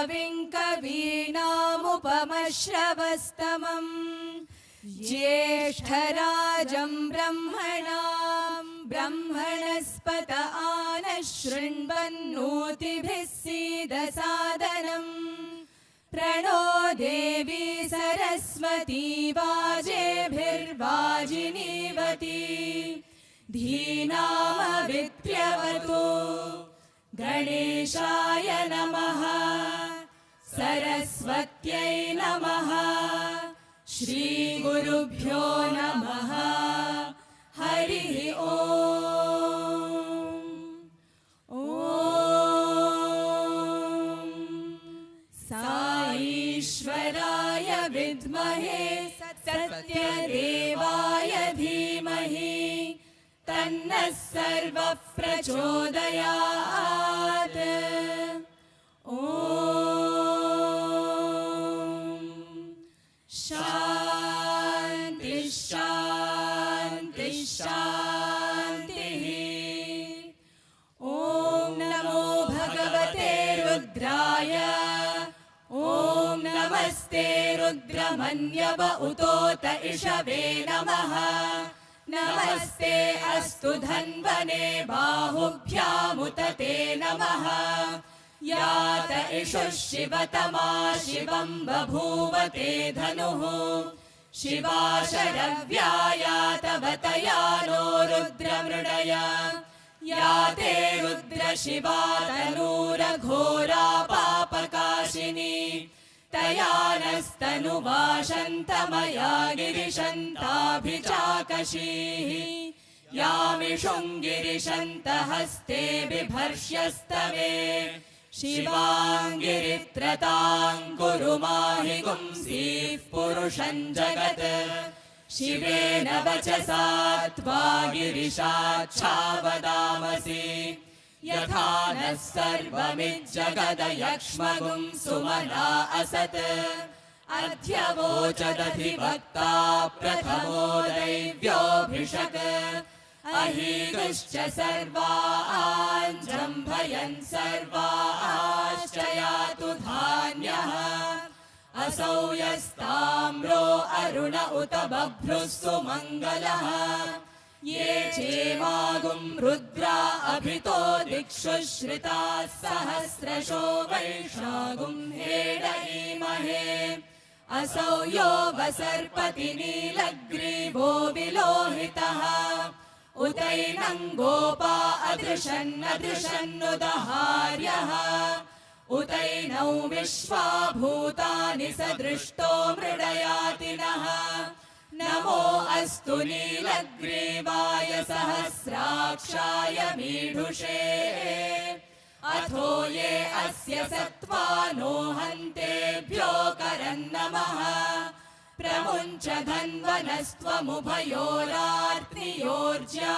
कविं कवीनामुपमश्रवस्तमम् ज्येष्ठराजं ब्रह्मणां ब्रह्मणस्पत आनः शृण्वन्नोतिभिः सीदसादनम् प्रणो देवी सरस्वती वाजेभिर्वाजिनीवती धीनामविद्यवतु गणेशाय नमः सरस्वत्यै नमः श्रीगुरुभ्यो नमः हरिः ओम् साईश्वराय विद्महे सत्यदेवाय धीमहि तन्नः सर्वः प्रचोदयात् शान्ति शान्ति शान्तिः। ॐ नमो भगवते रुद्राय ॐ नमस्ते रुद्रमन्यव उतोत इषवे नमः नमस्ते अस्तु धन्वने बाहुभ्यामुत ते नमः यात इषुः शिवतमा शिवं बभूव ते धनुः शिवा शरव्या यातवतया नो रुद्रमृडया याते रुद्रशिवा तनूरघोरा पापकाशिनी तया नस्तनुवाशन्तमया गिरिशन्ताभिचाकशीः यामिषुङ्गिरिशन्तहस्ते बिभर्ष्यस्तवे शिवाङ्गिरित्रतां कुरु माहि गुंसीः पुरुषं जगत् शिवेन वचसा त्वा गिरिशाच्छावदामसि यथा नः सर्वमिज्जगदयक्ष्मगुं सुमना असत् अद्य वोचदधिवक्ता प्रथमो दैव्योऽभिषक् अहीगुश्च सर्वान् जम्भयन् सर्वाश्च यातु धान्यः असौ यस्ताम्रो अरुण उत बभ्रुः सुमङ्गलः ये चेमागुं रुद्रा अभितो दिक्षु श्रिताः सहस्रशो वैशागुं हेडयीमहे असौ यो वसर्पति नीलग्रीवो विलोहितः उतैनं गोपा अदृशन्नदृशन्नुदहार्यः उतैनौ विश्वा भूतानि सदृष्टो मृडयातिनः नमो अस्तु नीलग्रीवाय सहस्राक्षाय मीढुषे अथो ये अस्य सत्त्वानो हन्तेभ्यो करन्नमः प्रमुञ्च धन्वनस्त्वमुभयोरार्तियोर्ज्या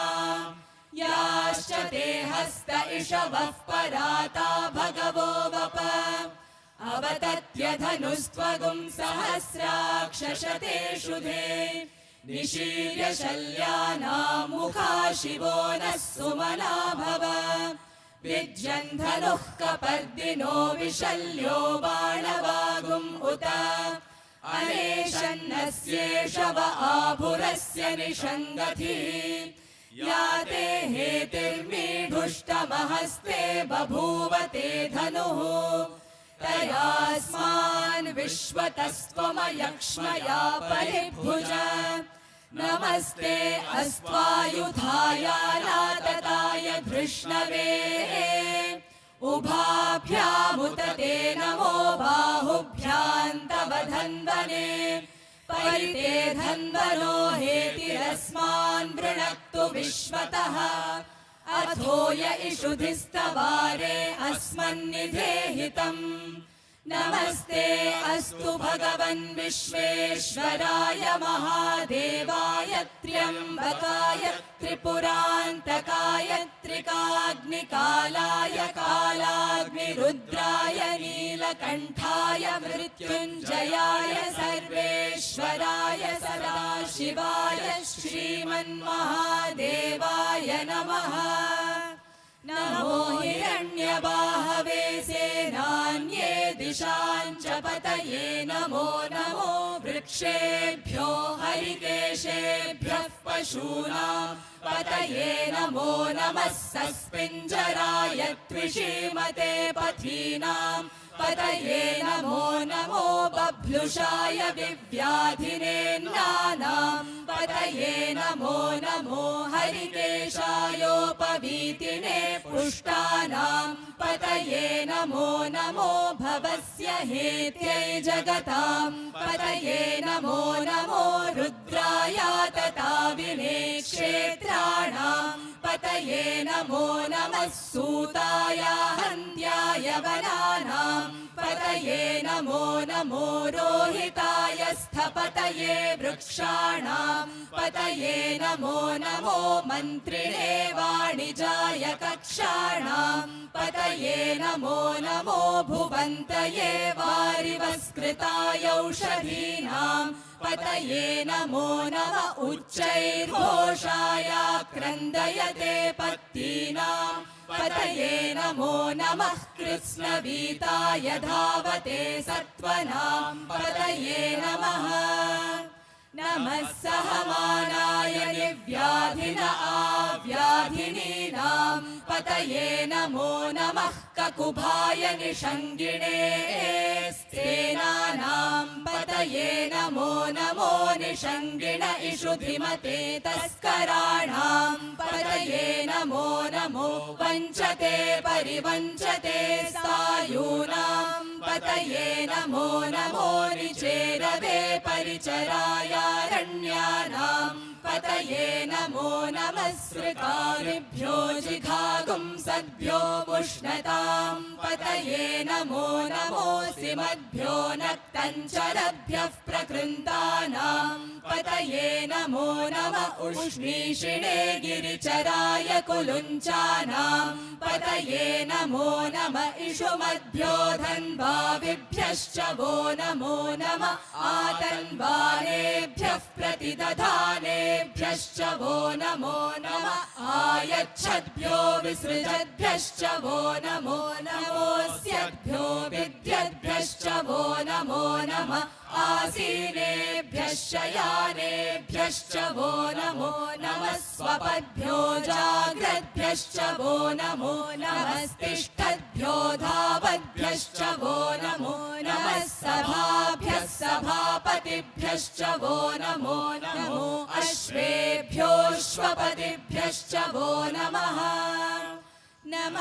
याश्च ते हस्त इषवः पराता भगवो वप अवतत्य धनुस्त्वगुं सहस्राक्षशतेषु धे निशीर्य शल्यानां मुखा शिवो नः सुमना भव विज्यन् धनुः कपर्दिनो विशल्यो बाणवागुम् उत अनेशन्नस्येषव आभुरस्य निषङ्गतिः याते हेतिर्मीढुष्टमहस्ते बभूव ते धनुः तयास्मान् विश्वतस्त्वमयक्ष्मया परिभुज नमस्ते अस्त्वायुधाय नातताय धृष्णवे उभाभ्यामुत ते नमो बाहुभ्यां तव धन्वने परिते धन्वनो हेतिरस्मान् वृणक्तु विश्वतः अथो य इषुधिस्तवारे अस्मन्निधेहितम् नमस्ते अस्तु भगवन् विश्वेश्वराय महादेवाय त्र्यम्बकाय त्रिपुरान्तकाय त्रिकाग्निकालाय कालाग्निरुद्राय नीलकण्ठाय मृत्युञ्जयाय सर्वेश्वराय सदाशिवाय श्रीमन्महादेवाय नमः नमो हिरण्यबाहवे सेनान्ये दिशाञ्च पतये नमो नमो वृक्षेभ्यो हरिकेशेभ्यः पशूनां पतये नमो नमः सस्पिञ्जराय त्विषीमते पथीनां पतये नमो नमो बभ्लुषाय विव्याधिनेन्नानां पतये नमो नमो हरिकेशायोपवीतिने पुष्टानां पतये नमो नमो भवस्य हेत्यै जगतां पतये नमो नमो रुद्राय तताविने क्षेत्राणां पतये नमो नमः सूताय हन्त्याय वनानां पतये नमो नमो रोहिताय स्थपतये वृक्षाणां पतये नमो नमो मन्त्रिणे वाणिजाय कक्षाणां पतये नमो नमो भुवन्तये वारिवस्कृताय औषधीनां पतये नमो नम उच्चैर्घोषाय क्रन्दयते पत्तीनां पतये नमो नमः कृत्स्नवीताय धावते सत्त्वनां पतये नमः नमः सहमानाय निर्व्याधिन आव्याधिनीनां पतये नमो नमः ककुभाय निषङ्गिणे स्तेनानां पतये नमो नमो निषङ्गिण इषुधिमते तस्कराणां पतये नमो नमो वञ्चते परिवञ्चते सायूनां पतये नमो नमो निचेरवे परिचरायारण्यानां पतये नमो नमः सृकारिभ्यो जिघागुंसद्भ्यो मुष्णतां पतये नमो नमोऽसिमद्भ्यो नक्तञ्चरभ्यः प्रकृन्तानां पतये नमो नमः उष्णीषिणे गिरिचराय कुलुञ्चानां पतये नमो नमः इषुमद्भ्यो धन्वाविभ्यश्च वो नमो नमः आतन्वानेभ्यः प्रतिदधानेभ्यश्च वो नमो नमः आयच्छद्भ्यो विसृजद्भ्यश्च वो नमो नमोऽस्यद्भ्यो विद्यद्भ्यश्च वो नमो नमः आसीनेभ्यः शयानेभ्यश्च वो नमो नमः स्वपद्भ्यो जाग्रद्भ्यश्च वो नमो नमस्तिष्ठद्भ्यो धावद्भ्यश्च वो नमो नमः सभाभ्यः सभापतिभ्यश्च वो नमो नमो अश्वेभ्योऽश्वपतिभ्यश्च वो नमः नम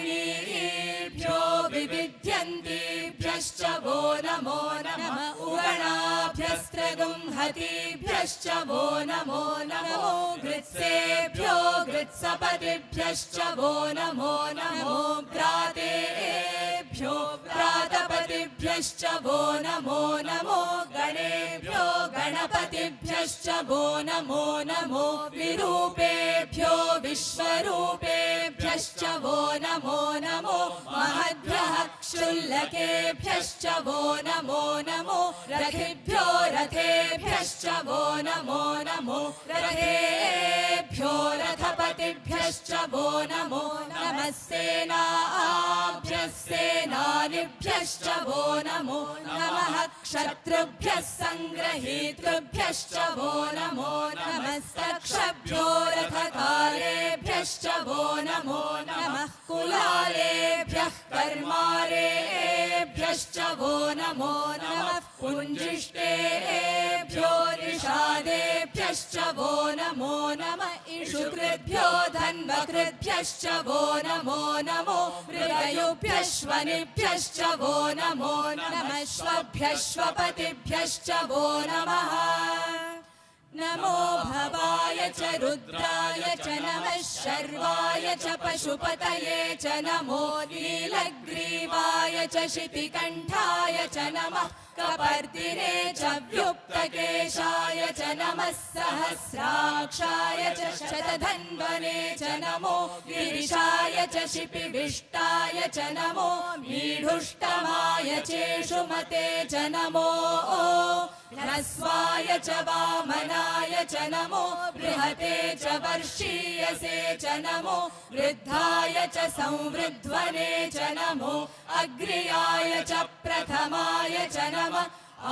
आव्याधिनीभ्यो विविध्यन्तीभ्यश्च वो नमो नमः उगणाभ्यस्त्रगुंहतीभ्यश्च वो नमो नमो गृत्सेभ्यो गृत्सपतिभ्यश्च वो नमो नमो व्रातेभ्यो व्रातपतिभ्यश्च वो नमो नमो गणेभ्यो गणपतिभ्यश्च वो नमो नमो विरूपेभ्यो विश्वरूपेभ्यश्च वो नमो नमो महद्भ्यः क्षुल्लकेभ्यश्च वो नमो नमो रथिभ्यो रथेभ्यश्च वो नमो नमो रथेभ्यो रथपतिभ्यश्च वो नमो नमः सेनाभ्यः सेनानिभ्यश्च वो नमो नमः क्षत्रुभ्यः सङ्ग्रहीतृभ्यश्च वो नमो नमः सक्षभ्यो रथकारेभ्यश्च वो नमो नमः कुलालेभ्यः कर्मारेभ्यश्च वो नमो नमः पुञ्जिष्टेभ्यो निषादेभ्यश्च वो नमो नमः इषुकृद्भ्यो धन्वकृद्भ्यश्च वो नमो नमो मृगयुभ्यश्वनिभ्यश्च वो नमो नमः श्वभ्यश्वपतिभ्यश्च वो नमः नमो भवाय च रुद्राय च नमः शर्वाय च पशुपतये च नमो नीलग्रीवाय च शितिकण्ठाय च नमः कपर्दिने च व्युक्तकेशाय च नमः सहस्राक्षाय च शतधन्वने च नमो गिरिशाय च शिपिविष्टाय च नमो मीढुष्टमाय चेषुमते च नमो ह्रस्वाय च वामनाय च नमो बृहते च वर्षीयसे च नमो वृद्धाय च संवृध्वने च नमो अग्र्याय च प्रथमाय च नमः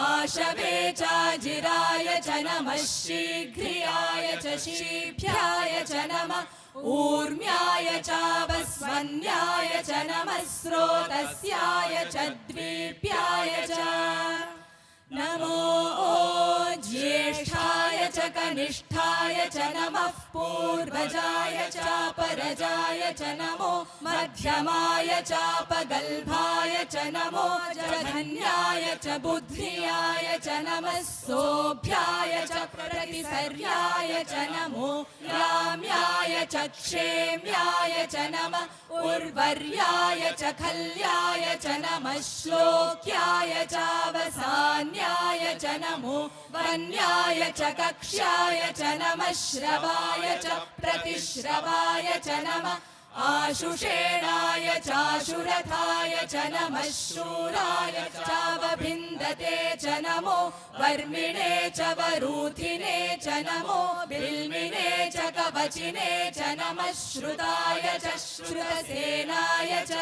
आशवे चाजिराय च नमः शीघ्रियाय च शीभ्याय च नमः ऊर्म्याय चावस्वन्याय च नमः स्रोतस्याय च द्वीप्याय च नमो ज्येष्ठाय च कनिष्ठाय च नमः पूर्वजाय चापरजाय च नमो मध्यमाय चापगल्भाय च नमो जघन्याय च बुद्धियाय च नमः सोऽभ्याय च प्रतिसर्याय च नमो राम्याय च क्षेम्याय च नमः उर्वर्याय च खल्याय च नमः श्लोक्याय चावसान्याय च नमो वन्याय च कक्ष्याय च नमः श्रवाय च प्रतिश्रवाय च नमः आशुषेणाय चाशुरथाय च नमः शूराय चावभिन्दते च नमो वर्मिणे च वरूथिने च नमो बिल्मिने च कवचिने च नमः श्रुताय च श्रुतसेनाय च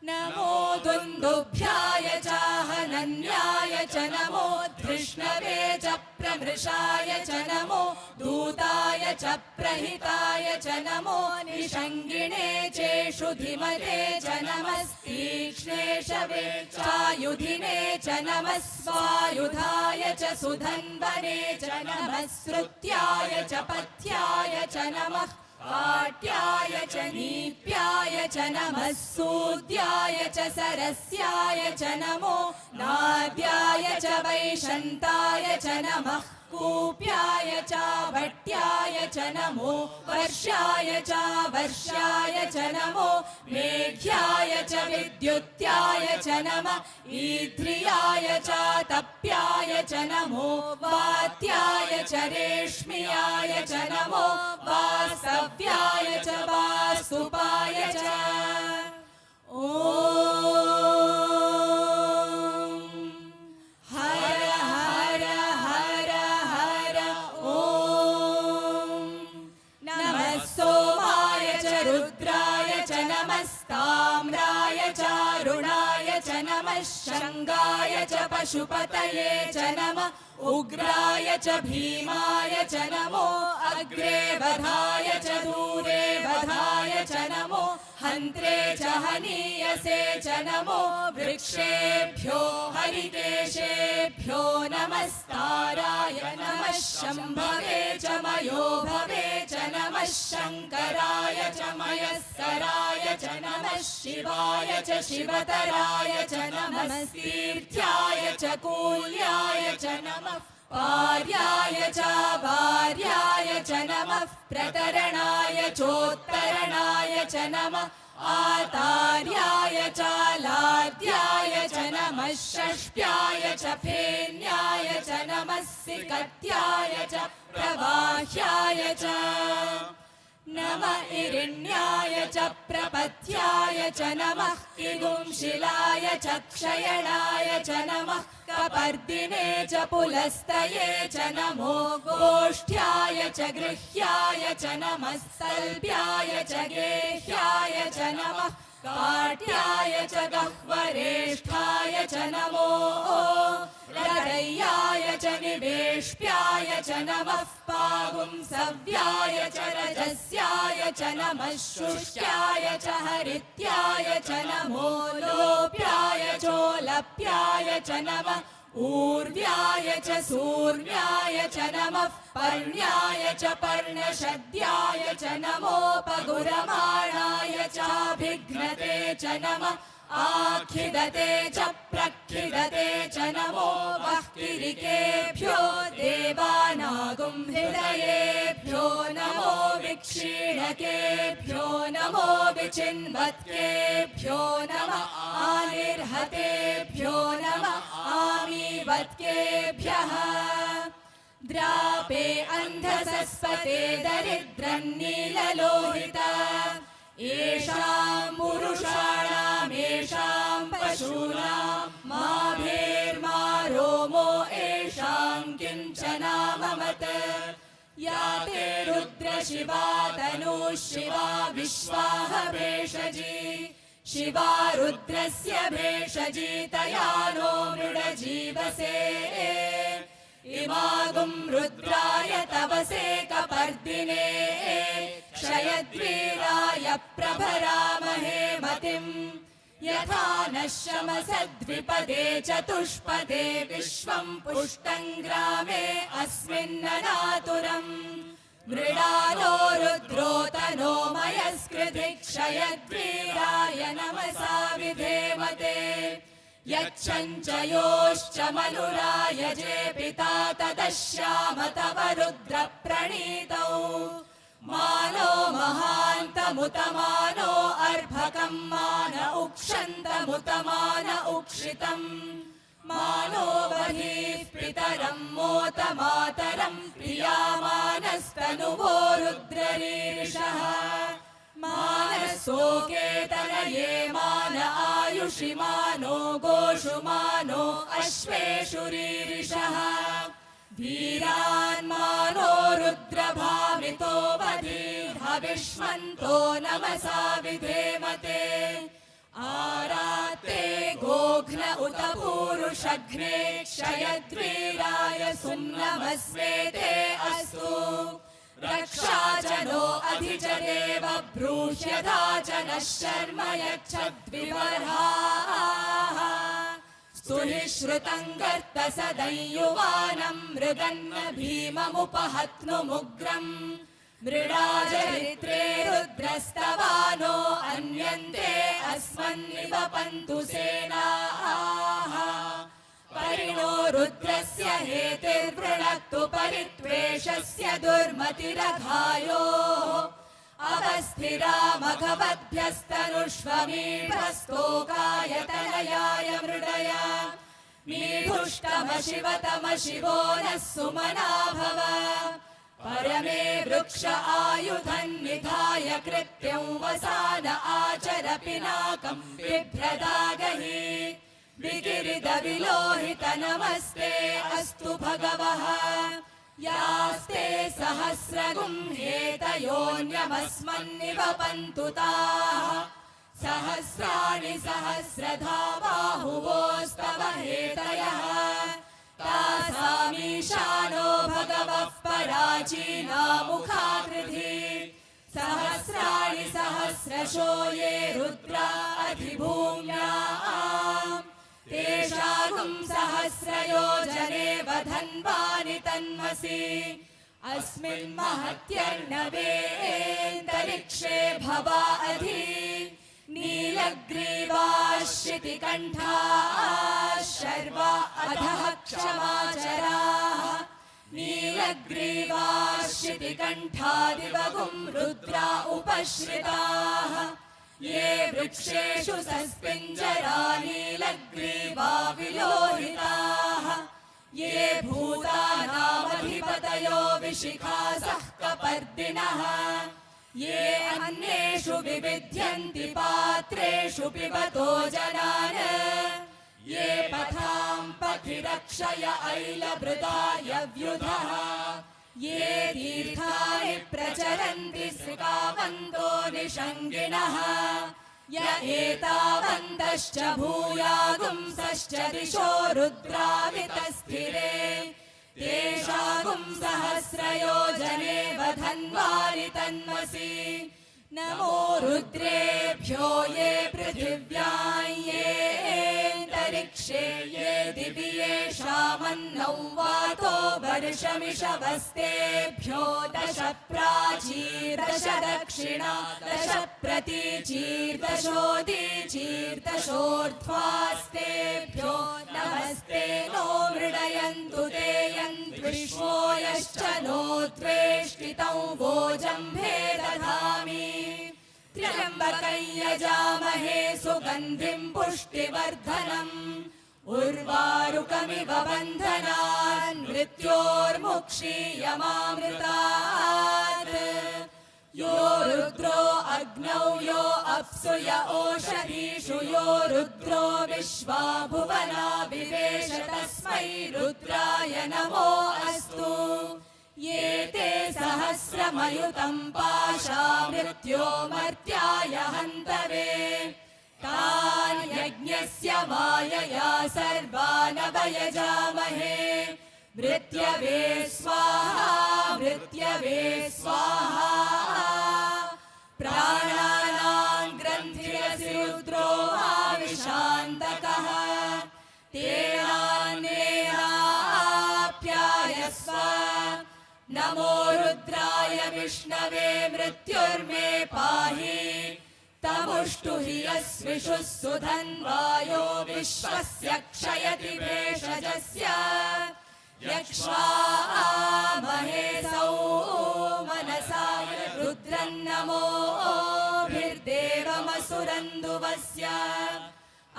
नमो दुन्दुभ्याय चाहनन्याय च नमो धृष्णवे च प्रमृषाय च नमो दूताय च प्रहिताय च नमो निषङ्गिणे चेषु धिमते च नमस्तीक्ष्णेशवे चायुधिने च नमः स्वायुधाय च सुधन्वने च नमः श्रुत्याय च पथ्याय च नमः पाट्याय च नीप्याय च नमः सूद्याय च सरस्याय च नमो नाद्याय च वैशन्ताय च नमः कूप्याय च भट्याय च नमो वर्षाय च वर्षाय च नमो मेघ्याय च विद्युत्याय च नमः ईध्रियाय च तप्याय च नमो वात्याय च रेश्म्याय च नमो वासव्याय च वासुपाय च ॐ हर हर हर हर ॐ नमः सोमाय च रुद्राय च नमस्ताम्राय चारुणाय च नमः शृङ्गाय च पशुपतये च नमः उग्राय च भीमाय च नमो अग्रे वधाय च दूरे वधाय च नमो हन्त्रे च हनीयसे च नमो वृक्षेभ्यो हरिकेशेभ्यो नमस्ताराय नमः शम्भवे च मयोभवे च नमः शङ्कराय च मयस्कराय च नमः शिवाय च शिवतराय च नमः तीर्थ्याय च कूल्याय च नमः पार्याय च वार्याय च नमः प्रतरणाय चोत्तरणाय च नमः आतार्याय च लाद्याय च नमः षष्ठ्याय च फेन्याय च नमः सिकत्याय च प्रवाह्याय च नमः इरिण्याय च प्रपथ्याय च नमः किगुंशिलाय च क्षयणाय च नमः कपर्दिने च पुलस्तये च नमो गोष्ठ्याय च गृह्याय च नमः सल्प्याय च गेह्याय च नमः काट्याय च गह्वरेष्ठाय च नमो हृदयाय च निवेश्याय च नमः पागुंसव्याय च रजस्याय च नमः शुष्याय च हरित्याय च नमो लोप्याय चोलप्याय च नमः ऊर्व्याय च सूर्व्याय च नमः पर्ण्याय च पर्णशद्याय च नमोपगुरमाणाय चाभिघ्नते च नमः आखिदते च प्रखिदते च नमो वह्किरिकेभ्यो देवानागुंहृदयेभ्यो नमो विक्षीणकेभ्यो नमो विचिन्वत्केभ्यो नमः आनिर्हतेभ्यो नमः आमीवत्केभ्यः द्रापे अन्धसस्पते दरिद्रन्नीललोहिता येषां पुरुषाणामेषां पशूनां मा भेर्मा रोमा सोमो एषां किञ्चनाममत या ते रुद्रशिवा तनुः शिवा विश्वाह भेषजी शिवा रुद्रस्य भेषजी तया नो मृडजीवसे इमागुं रुद्राय तवसे कपर्दिने क्षयद्वीराय प्रभरामहे मतिम् यथा नः शमसद्विपदे चतुष्पदे विश्वं पुष्टं ग्रामे अस्मिन्ननातुरम् मृडालो रुद्रोतनो मयस्कृधि क्षयद्वीराय नमसा विधेमते यच्छञ्चयोश्च मनुरायजे पिता तदश्याम तव रुद्रप्रणीतौ मानो महान्तमुतमानो अर्भकं मान उक्षन्तमुतमान उक्षितम् मानो बहिः पितरं मोत मातरं प्रियामानस्तनुवो रुद्ररीरिषः मानसोकेतनये मान आयुषि मानो गोषु मानो अश्वेषु रीरिषः वीरान् मानो रुद्रभावितो वधीर्हविष्मन्तो नमसा विधेमते आरात्ते गोघ्न उत पूरुषघ्ने क्षयद्वीराय सुम्नमस्वेते अस्तु रक्षा च नो अधिचरेव ब्रूह्यधा च नः शर्म यच्छद्विवर्हाः स्तुहि श्रुतं गर्त सदयुवानं मृगन्न भीममुपहत्नुमुग्रम् मृडाचरित्रे रुद्रस्तवानो अन्यन्ते अस्मन्निवपन्तु सेनाः परिणो रुद्रस्य हेतिर्वृणक्तु परित्वेषस्य दुर्मतिरघायोः अवस्थिरा मघवद्भ्यस्तनुष्वमीढस्तोकाय तनयाय मृडय मीढुष्टमशिवतमशिवो नः सुमना भव परमे वृक्ष आयुधन्निधाय कृत्यं वसान आचर पिनाकं बिभ्रदागहि विगिरिदविलोहित नमस्ते अस्तु भगवः यास्ते सहस्रगुं हेतयोऽन्यमस्मन्निवपन्तु ताः सहस्राणि सहस्रधा बाहुवोस्तव हेतयः तासामीशानो भगवः पराचीनामुखाकृधि सहस्राणि सहस्रशो ये रुद्रा अधिभूम्याम् तेषागुं सहस्रयोजने वधन्वानि तन्मसि अस्मिन् महत्यर्णवेऽन्तरिक्षे भवा अधि नीलग्रीवाश्रितिकण्ठाः शर्वा अधः क्षमाचराः नीलग्रीवाश्रितिकण्ठादिवगुं रुद्रा उपश्रिताः ये वृक्षेषु सस्पिञ्जरा नीलग्रीवा विलोहिताः ये भूतानामधिपतयो विशिखासः कपर्दिनः ये अन्येषु विविध्यन्ति पात्रेषु पिबतो जनान् ये पथां पथिरक्षय ऐलभृताय व्युधः ये तीर्थानि प्रचरन्ति श्रिकावन्तो निषङ्गिणः य एतावन्तश्च भूयागुंसश्च दिशो रुद्रावितस्थिरे तेषागुं सहस्रयोजने वधन्वानि तन्मसि नमो रुद्रेभ्यो ये पृथिव्यां येऽन्तरिक्षे ये दिवि येषामन्नौ वातो वर्षमिषवस्तेभ्यो दश प्राचीर्दश दक्षिणा दश प्रतीचीर्दशोदीचीर्दशोर्ध्वास्तेभ्यो नमस्ते नो मृडयन्तु ते यन्त्विश्वो यश्च नो द्वेष्टितं वोजम्भे दधामि त्र्यम्बकं यजामहे सुगन्धिं पुष्टिवर्धनम् उर्वारुकमिव बन्धनान् मृत्योर्मुक्षीयमामृतात् यो रुद्रो अग्नौ यो अप्सु य ओषधीषु यो रुद्रो विश्वा भुवना विवेश तस्मै रुद्राय नमो अस्तु। ये ते सहस्रमयुतं पाशा मृत्यो मर्त्याय हन्तवे तान् यज्ञस्य मायया सर्वानवयजामहे। मृत्यवे स्वाहा मृत्यवे स्वाहा। प्राणानां ग्रन्थिरसि रुद्रो आविशान्तकः तेनान्येनाप्यायस्व। नमो रुद्राय विष्णवे मृत्युर्मे पाहि। तमुष्टु हि यस्विषुः सुधन्वायो विश्वस्य क्षयति भेषजस्य। यक्ष्वामहे सौमनसा रुद्रन्नमोभिर्देवमसुरन्दुवस्य।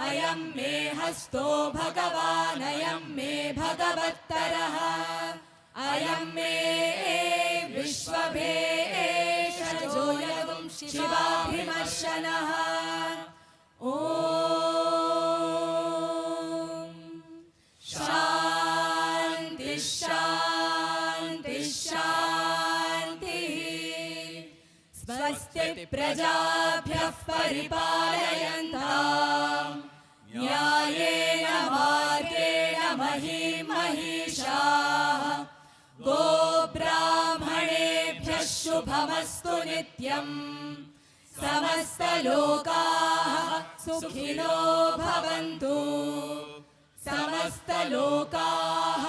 अयं मे हस्तो भगवान् अयं मे भगवत्तरः। अयं मे विश्वभेषजोऽयं शिवाभिमर्शनः। ॐ शान्ति शान्ति शान्तिः। स्वस्ति प्रजाभ्यः परिपालयन्तां न्यायेन मार्गेण महीं महिषाः। गोब्राह्मणेभ्यः शुभमस्तु नित्यम्। समस्तलोकाः सुखिनो भवन्तु। समस्तलोकाः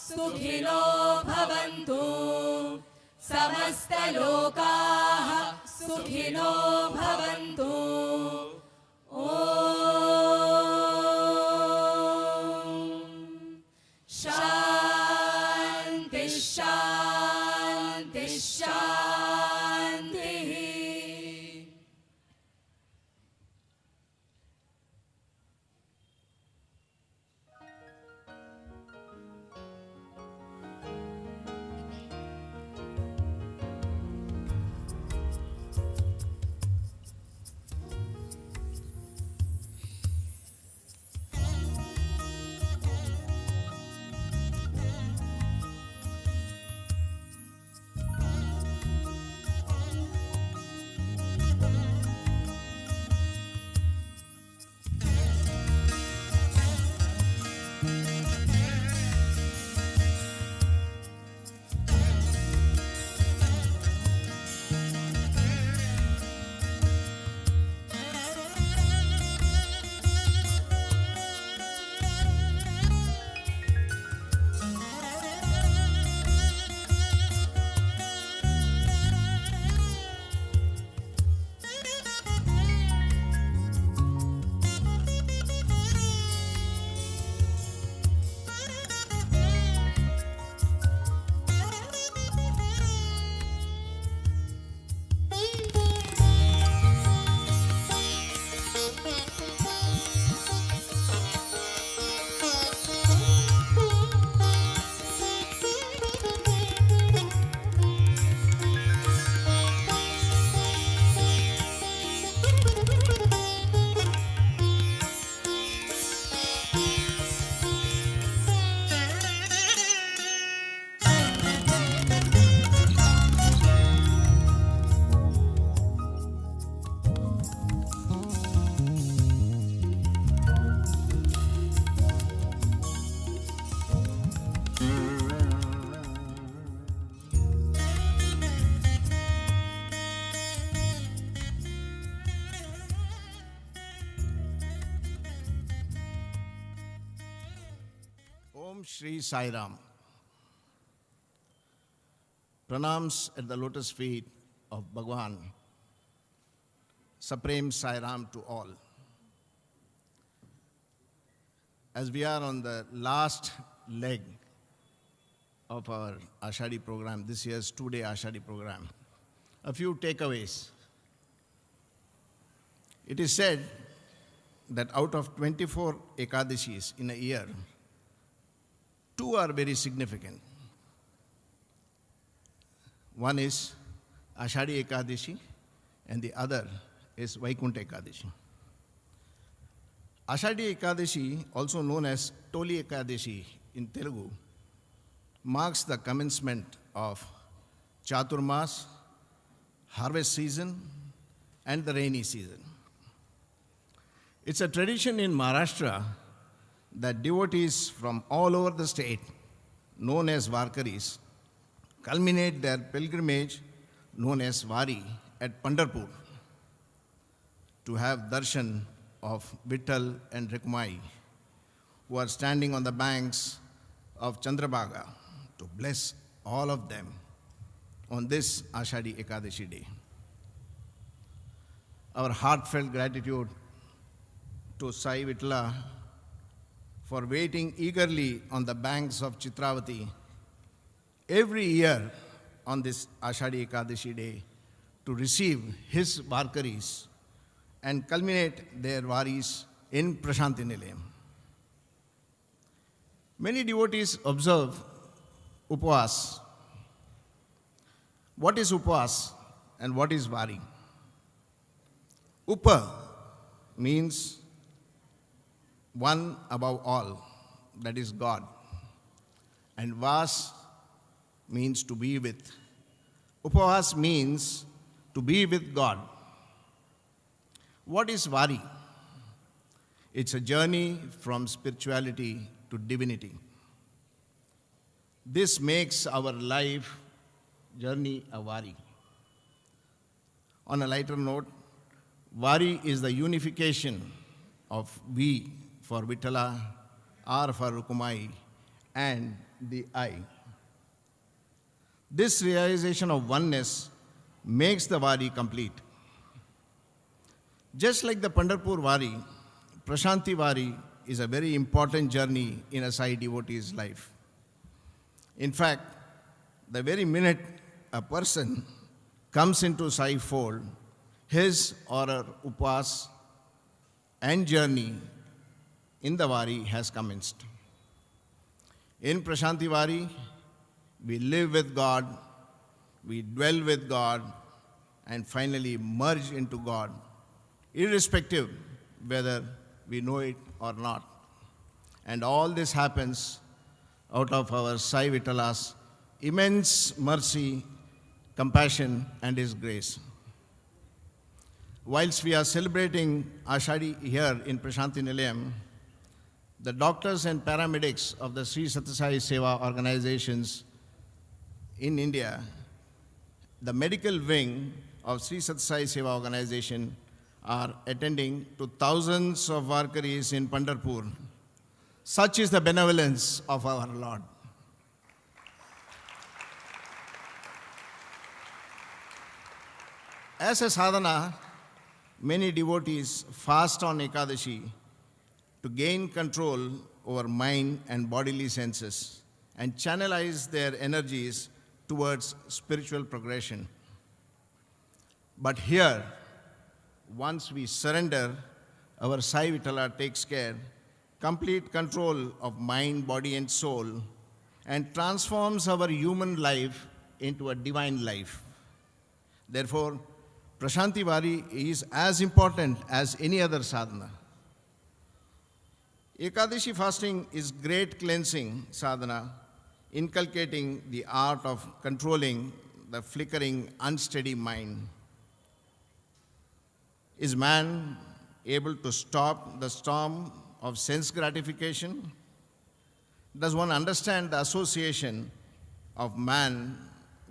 सुखिनो भवन्तु। समस्तलोकाः सुखिनो भवन्तु। ॐ शान्ति शान्ति शान्तिः। Shri Sai Ram. Pranams at the lotus feet of Bhagwan, Supreme Sai Ram to all. As we are on the last leg of our Ashadi program, this year's two-day Ashadi program, a few takeaways. It is said that out of 24 Ekadashis in a year, 2 are very significant. One is Ashadi Ekadashi, and the other is Vaikuntha Ekadashi. Ashadi Ekadashi, also known as Toli Ekadashi in Telugu, marks the commencement of Chaturmas, harvest season, and the rainy season. It's a tradition in Maharashtra that devotees from all over the state, known as Varkaris, culminate their pilgrimage, known as Vari, at Pandharpur to have darshan of Vittal and Rukumai, who are standing on the banks of Chandrabhaga to bless all of them on this Ashadi Ekadashi day. Our heartfelt gratitude to Sai Vittala for waiting eagerly on the banks of Chitravati every year on this Ashadi Ekadashi day to receive his Varkaris and culminate their Varis in Prashanti Nilayam. Many devotees observe Upavas. What is Upavas and what is Vari? Upa means one above all, that is God. And Vas means to be with. Upavas means to be with God. What is Vari? It's a journey from spirituality to divinity. This makes our life journey a Vari. On a lighter note, Vari is the unification of we for Vittala, R for Rukumai, and the I. This realization of oneness makes the Vari complete. Just like the Pandharpur Vari, Prashanti Vari is a very important journey in a Sai devotee's life. In fact, the very minute a person comes into Sai fold, his or her upas and journey in the Vari has commenced. In Prashanti Vari, we live with God, we dwell with God, and finally merge into God, irrespective whether we know it or not. And all this happens out of our Sai Vittala's immense mercy, compassion, and His grace. Whilst we are celebrating Ashadi here in Prashanti Nilayam, the doctors and paramedics of the Sri Sathya Sai Seva organizations in India, the medical wing of Sri Sathya Sai Seva organization, are attending to thousands of Varkaris in Pandharpur. Such is the benevolence of our Lord. As a sadhana, many devotees fast on Ekadashi to gain control over mind and bodily senses and channelize their energies towards spiritual progression. But here, once we surrender, our Sai Vittala takes care, complete control of mind, body, and soul, and transforms our human life into a divine life. Therefore, Prashanti Vari is as important as any other sadhana. Ekadashi fasting is great cleansing sadhana, inculcating the art of controlling the flickering, unsteady mind. Is man able to stop the storm of sense gratification? Does one understand the association of man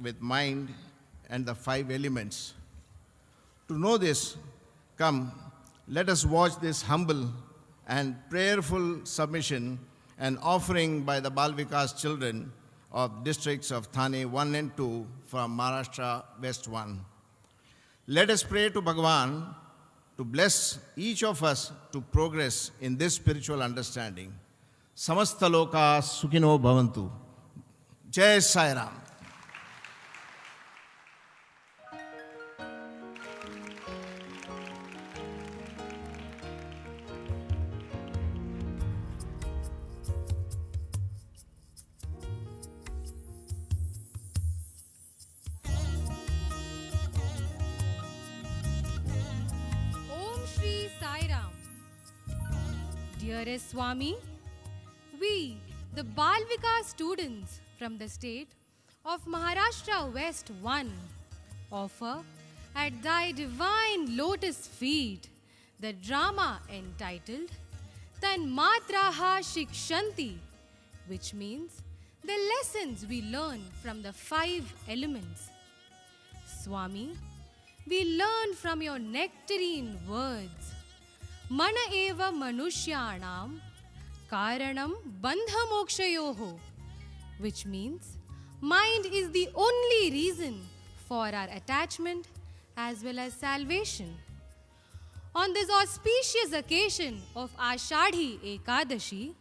with mind and the five elements? To know this, come, let us watch this humble and prayerful submission and offering by the Bal Vikas children of districts of Thane 1 and 2 from Maharashtra West 1. Let us pray to Bhagavan to bless each of us to progress in this spiritual understanding. Samasta loka sukhino bhavantu. Jai Sai Ram. Shri Sai Ram. Dearest Swami, we, the Balvika students from the state of Maharashtra West 1, offer at thy divine lotus feet the drama entitled Tan Matraha Shikshanti, which means the lessons we learn from the 5 elements. Swami, we learn from your nectarine words. Mana eva manushyanam karanam bandha mokshayoho, which means mind is the only reason for our attachment as well as salvation. On this auspicious occasion of Ashadhi Ekadashi,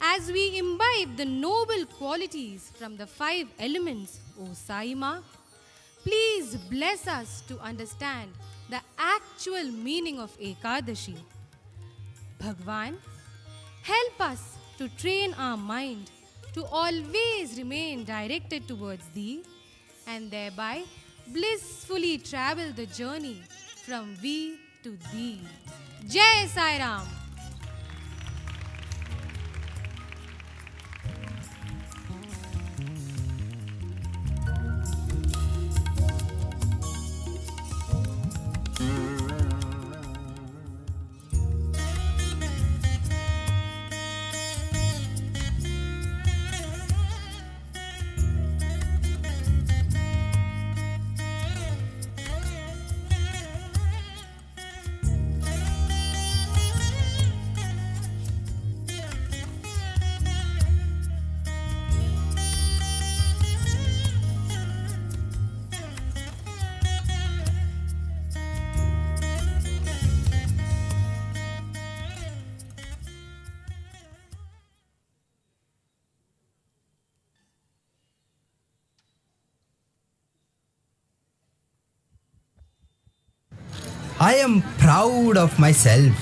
as we imbibe the noble qualities from the 5 elements, O Saima, please bless us to understand the actual meaning of Ekadashi. Bhagwan, help us to train our mind to always remain directed towards Thee and thereby blissfully travel the journey from we to Thee. Jai Sai Ram! I am proud of myself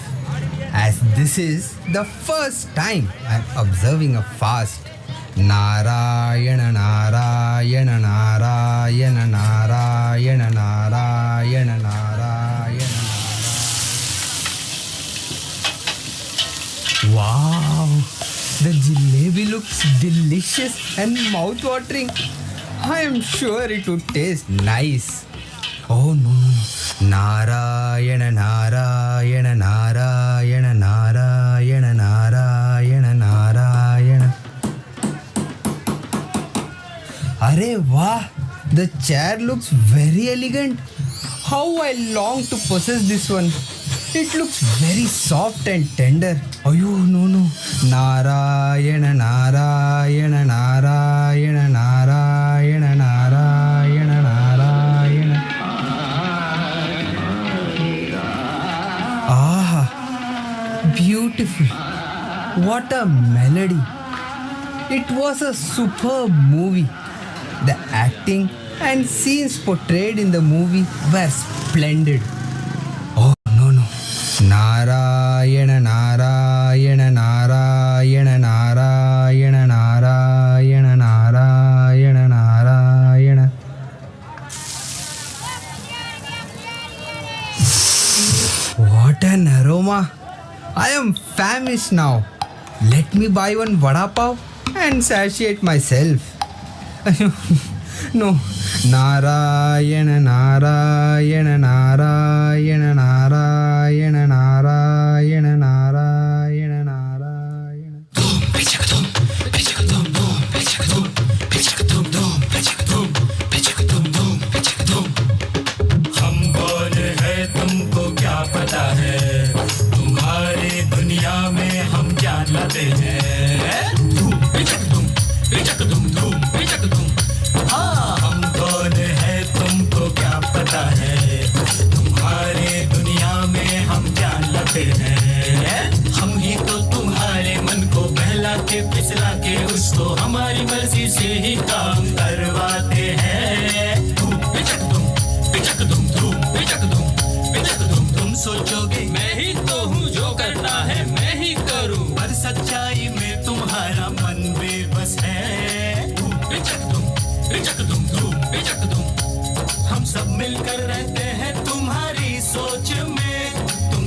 as this is the first time I am observing a fast. Narayana Narayana Narayana Narayana Narayana Narayana. Wow! The jalebi looks delicious and mouth-watering. I am sure it would taste nice. Oh no. Narayana Narayana Narayana Narayana Narayana Narayana. Arey wah! The chair looks very elegant. How I long to possess this one. It looks very soft and tender. Ayo no. Narayana Narayana Narayana Narayana Narayana Narayana. Beautiful. What a melody. It was a superb movie. The acting and scenes portrayed in the movie were splendid. Oh no. Narayana Narayana Narayana Narayana Narayana Narayana Narayana. What an aroma. I am famished now. Let me buy one vada pav and satiate myself. No. Narayana Narayana Narayana Narayana Narayana Narayana Narayana. हम कौन है तुमको क्या पता है, तुम्हारे दुनिया में हम क्या लाते हैं। धूम पिचक धूम। हाँ, हम कौन है तुमको क्या पता है, तुम्हारे दुनिया में हम क्या लाते हैं। हम ही तो तुम्हारे मन को बहला के फिसला के उसको हमारी मर्जी से ही काम करवाते हैं। धूम पिचक धूम। तुम सोचोगे मैं ही तो हूँ, जो करना है मैं ही करूँ, पर सच्चाई में तुम्हारा मन बेबस है। धूम पिचक धूम। हम सब मिलकर रहते हैं तुम्हारी सोच में, तुम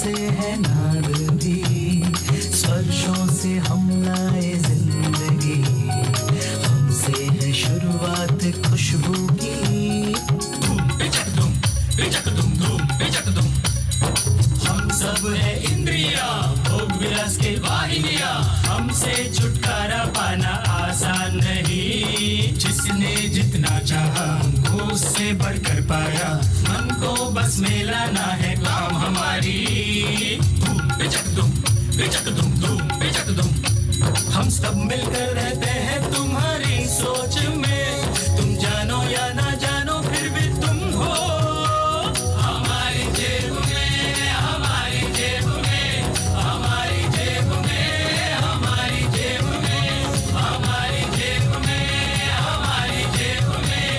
हमसे है नाद भी, स्पर्शों से हम लाए जिंदगी, हमसे है शुरुआत खुशबू की। धूम पिचक धूम पिचक धूम धूम पिचक धूम। हम सब है इंद्रिया, भोग विलास के वाहिनिया, हमसे छुटकारा पाना आसान नहीं। जिसने जितना चाहा हमको उससे बढ़कर पाया, मन को बस मिलाना है काम हमारी। धूम पिचक धूम पिचक धूम धूम पिचक धूम। हम सब मिलकर रहते हैं तुम्हारी सोच में, तुम जानो या ना जानो फिर भी तुम हो हमारी जेब में, हमारी जेब में, हमारी जेब में, हमारी जेब में, हमारी जेब में, हमारी जेब में,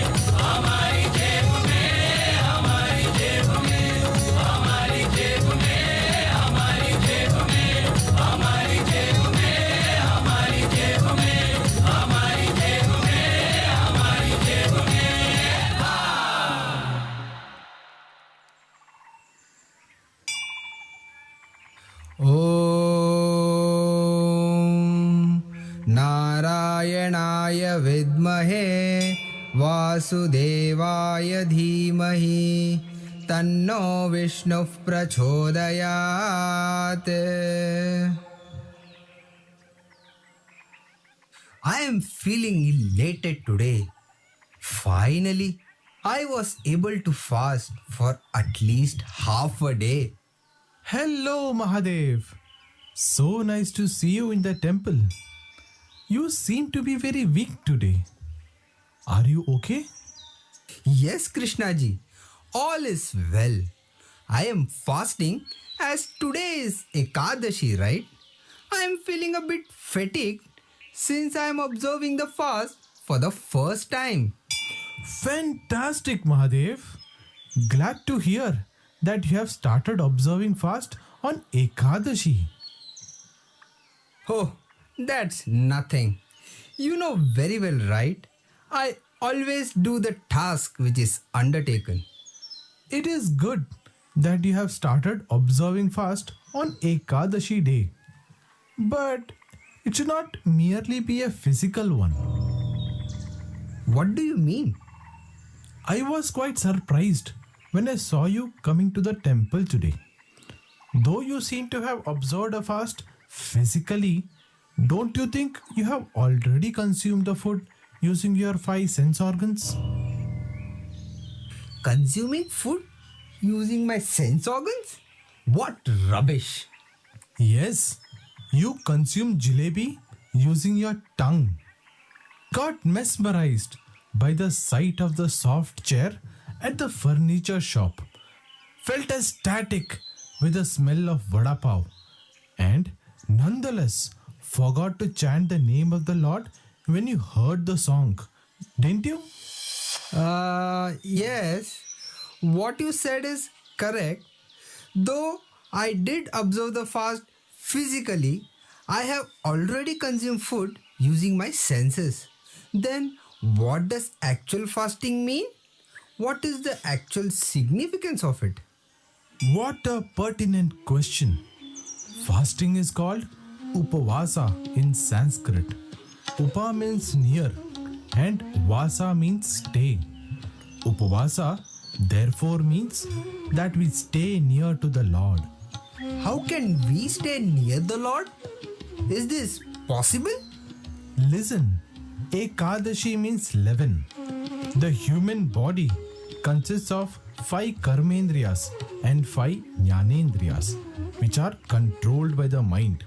हमारी जेब में, हमारी जेब में, हमारी जेब में, हमारी जेब में, हमारी जेब में, हमारी जेब में, हमारी जेब में, हमारी जेब में। ॐ नारायणाय विद्महे वासुदेवाय धीमहि तन्नो विष्णुः प्रचोदयात्। I am feeling elated today. Finally, I was able to fast for at least half a day. Hello, Mahadev. So nice to see you in the temple. You seem to be very weak today. Are you okay? Yes, Krishna ji, all is well. I am fasting as today is Ekadashi, right? I am feeling a bit fatigued since I am observing the fast for the first time. Fantastic, Mahadev. Glad to hear that you have started observing fast on Ekadashi. Oh, that's nothing. You know very well, right? I always do the task which is undertaken. It is good that you have started observing fast on Ekadashi day. But it should not merely be a physical one. What do you mean? I was quite surprised when I saw you coming to the temple today. Though you seem to have observed a fast physically, don't you think you have already consumed the food using your 5 sense organs? Consuming food using my sense organs? What rubbish! Yes, you consumed jalebi using your tongue. Got mesmerized by the sight of the soft chair at the furniture shop. Felt ecstatic with the smell of vada pav. And nonetheless, forgot to chant the name of the Lord when you heard the song. Didn't you? Yes, what you said is correct. Though I did observe the fast physically, I have already consumed food using my senses. Then, what does actual fasting mean? What is the actual significance of it? What a pertinent question. Fasting is called Upavasa in Sanskrit. Upa means near and Vasa means stay. Upavasa therefore means that we stay near to the Lord. How can we stay near the Lord? Is this possible? Listen, Ekadashi means 11. The human body consists of 5 karmendriyas and 5 jnanendriyas, which are controlled by the mind.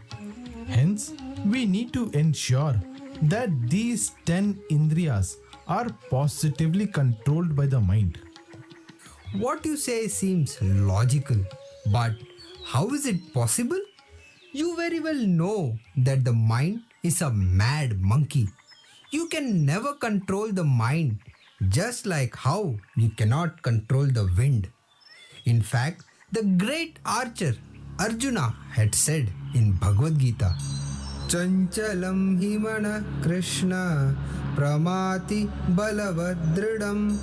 Hence, we need to ensure that these 10 indriyas are positively controlled by the mind. What you say seems logical, but how is it possible? You very well know that the mind is a mad monkey. You can never control the mind, just like how you cannot control the wind. In fact, the great archer Arjuna had said in Bhagavad Gita, Chanchalam himana Krishna pramati balavadridam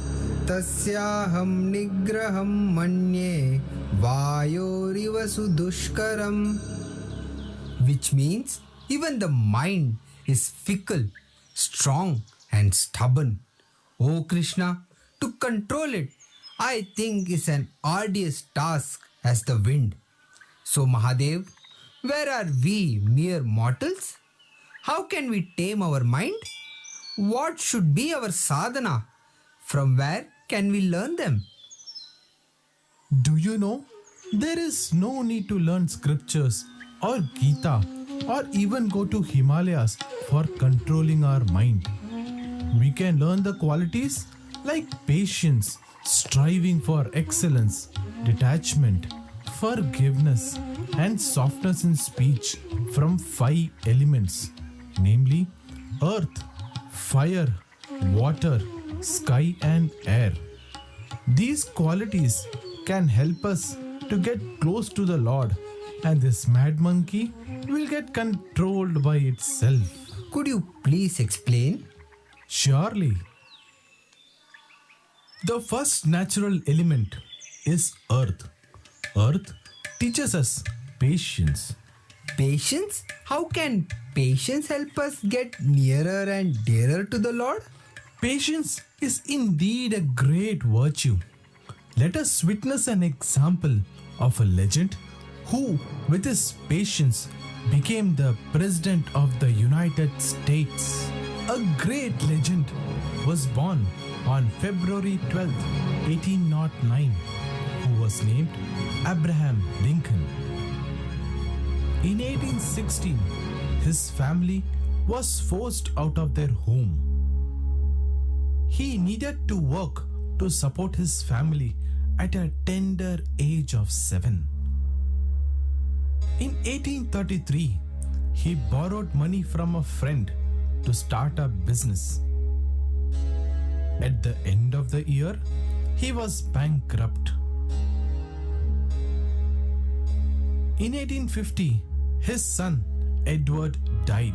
tasyaham nigraham manye vayoriva sudushkaram, which means even the mind is fickle, strong, and stubborn. Oh Krishna, to control it, I think is an arduous task as the wind. So Mahadev, where are we mere mortals? How can we tame our mind? What should be our sadhana? From where can we learn them? Do you know? There is no need to learn scriptures or Gita or even go to Himalayas for controlling our mind. We can learn the qualities like patience, striving for excellence, detachment, forgiveness, and softness in speech from 5 elements, namely earth, fire, water, sky, and air. These qualities can help us to get close to the Lord, and this mad monkey will get controlled by itself. Could you please explain? Surely. The first natural element is earth. Earth teaches us patience. Patience? How can patience help us get nearer and dearer to the Lord? Patience is indeed a great virtue. Let us witness an example of a legend who, with his patience, became the President of the United States. A great legend was born on February 12, 1809, who was named Abraham Lincoln. In 1816, his family was forced out of their home. He needed to work to support his family at a tender age of 7. In 1833, he borrowed money from a friend to start a business. At the end of the year, he was bankrupt. In 1850, his son Edward died.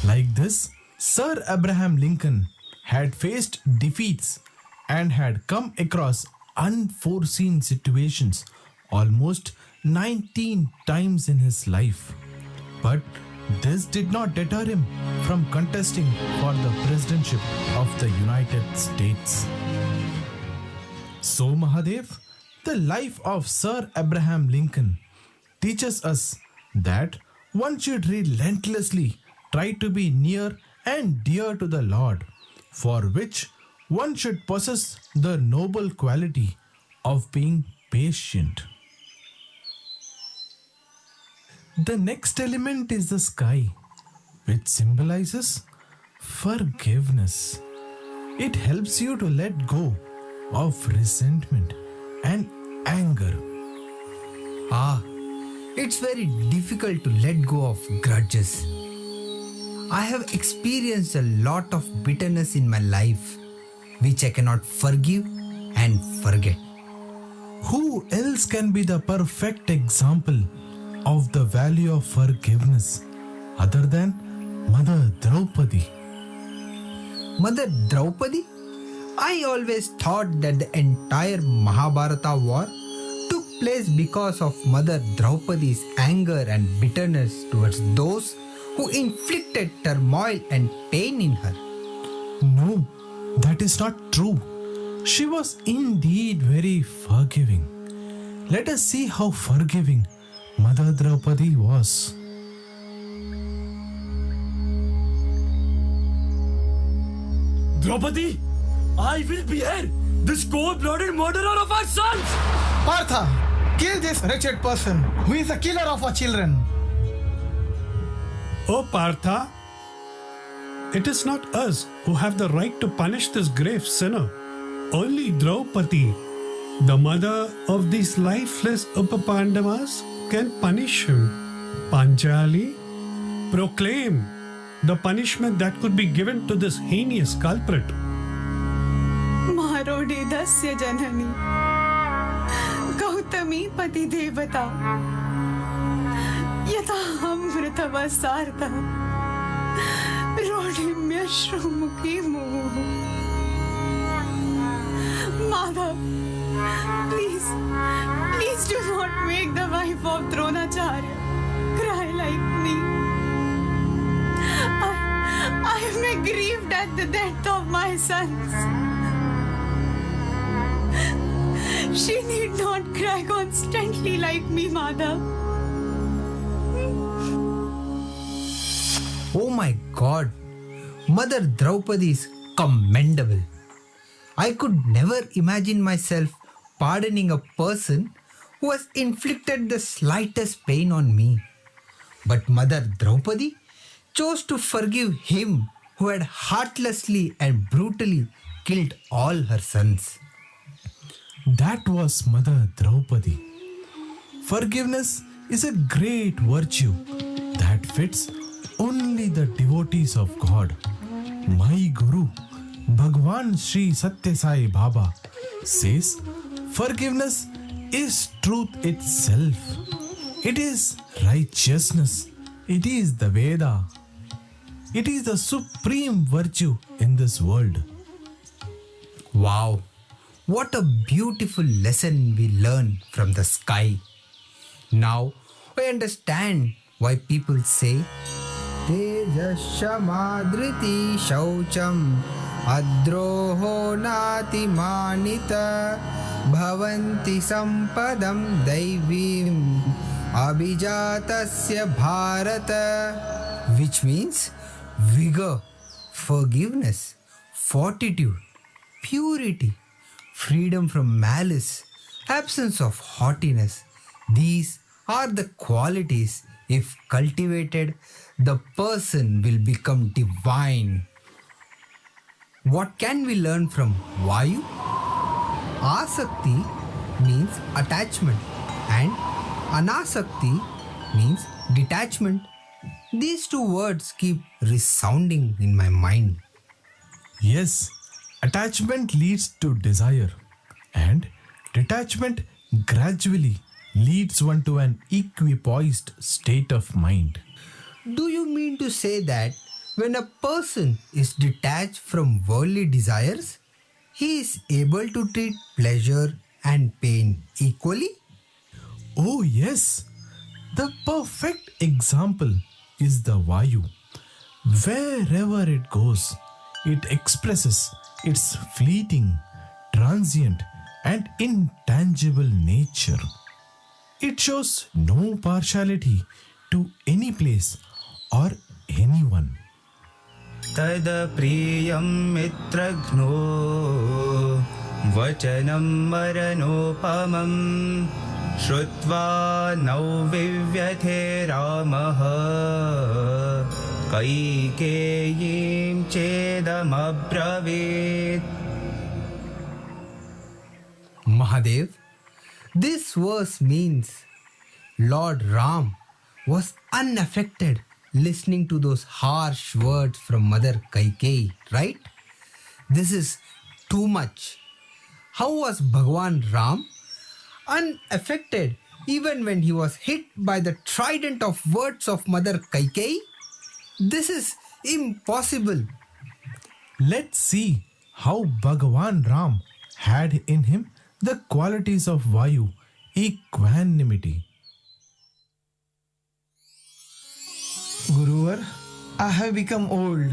Like this, Sir Abraham Lincoln had faced defeats and had come across unforeseen situations almost 19 times in his life. But this did not deter him from contesting for the presidency of the United States. So, Mahadev, the life of Sir Abraham Lincoln teaches us that one should relentlessly try to be near and dear to the Lord, for which one should possess the noble quality of being patient. The next element is the sky, which symbolizes forgiveness. It helps you to let go of resentment and anger. It's very difficult to let go of grudges. I have experienced a lot of bitterness in my life, which I cannot forgive and forget. Who else can be the perfect example of the value of forgiveness other than Mother Draupadi? Mother Draupadi? I always thought that the entire Mahabharata war took place because of Mother Draupadi's anger and bitterness towards those who inflicted turmoil and pain in her. No, that is not true. She was indeed very forgiving. Let us see how forgiving Mother Draupadi was. Draupadi, I will behead this cold-blooded murderer of our sons! Partha, kill this wretched person who is the killer of our children. O Partha, it is not us who have the right to punish this grave sinner. Only Draupadi, the mother of these lifeless Upapandavas, can punish him. Panchali, proclaim the punishment that could be given to this heinous culprit. धर्मस्य जननी गौतमी पतिदेवता यथा अमृतवसार्ता रोढिम्यश्रुमुखी मुहुः. Madhav, please do not make the wife of Dronacharya cry like me. I am aggrieved at the death of my sons. She need not cry constantly like me, Madhav. Oh my God, Mother Draupadi is commendable. I could never imagine myself pardoning a person who has inflicted the slightest pain on me. But Mother Draupadi chose to forgive him who had heartlessly and brutally killed all her sons. That was Mother Draupadi. Forgiveness is a great virtue that fits only the devotees of God. My Guru, Bhagwan Sri Sathya Sai Baba, says forgiveness is truth itself. It is righteousness. It is the Veda. It is the supreme virtue in this world. Wow, what a beautiful lesson we learn from the sky. Now I understand why people say Tejashamadriti Shaucham Adroho Nati Manita Bhavanti Sampadam Daivim Abhijatasya Bharata, which means vigor, forgiveness, fortitude, purity, freedom from malice, absence of haughtiness. These are the qualities. If cultivated, the person will become divine. What can we learn from Vayu? Asakti means attachment and Anasakti means detachment. These two words keep resounding in my mind. Yes, attachment leads to desire, and detachment gradually leads one to an equipoised state of mind. Do you mean to say that when a person is detached from worldly desires, he is able to treat pleasure and pain equally? Oh yes, the perfect example is the Vayu. Wherever it goes, it expresses its fleeting, transient and intangible nature. It shows no partiality to any place or anyone. तद प्रियं मित्रघ्नो वचनं मरणोपमं श्रुत्वा नौविव्यथे रामः कैकेयीं चेदमब्रवीत्. Mahadev, this verse means Lord Ram was unaffected listening to those harsh words from Mother Kaikeyi, right? This is too much. How was Bhagwan Ram unaffected even when he was hit by the trident of words of Mother Kaikeyi? This is impossible. Let's see how Bhagwan Ram had in him the qualities of Vayu, equanimity. Guruvar, I have become old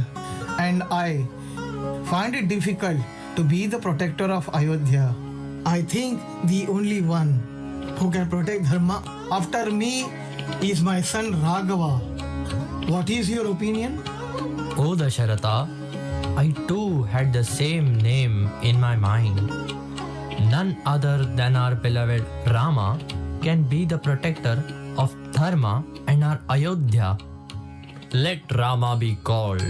and I find it difficult to be the protector of Ayodhya. I think the only one who can protect Dharma after me is my son Raghava. What is your opinion? O Dasharatha, I too had the same name in my mind. None other than our beloved Rama can be the protector of Dharma and our Ayodhya. Let Rama be called.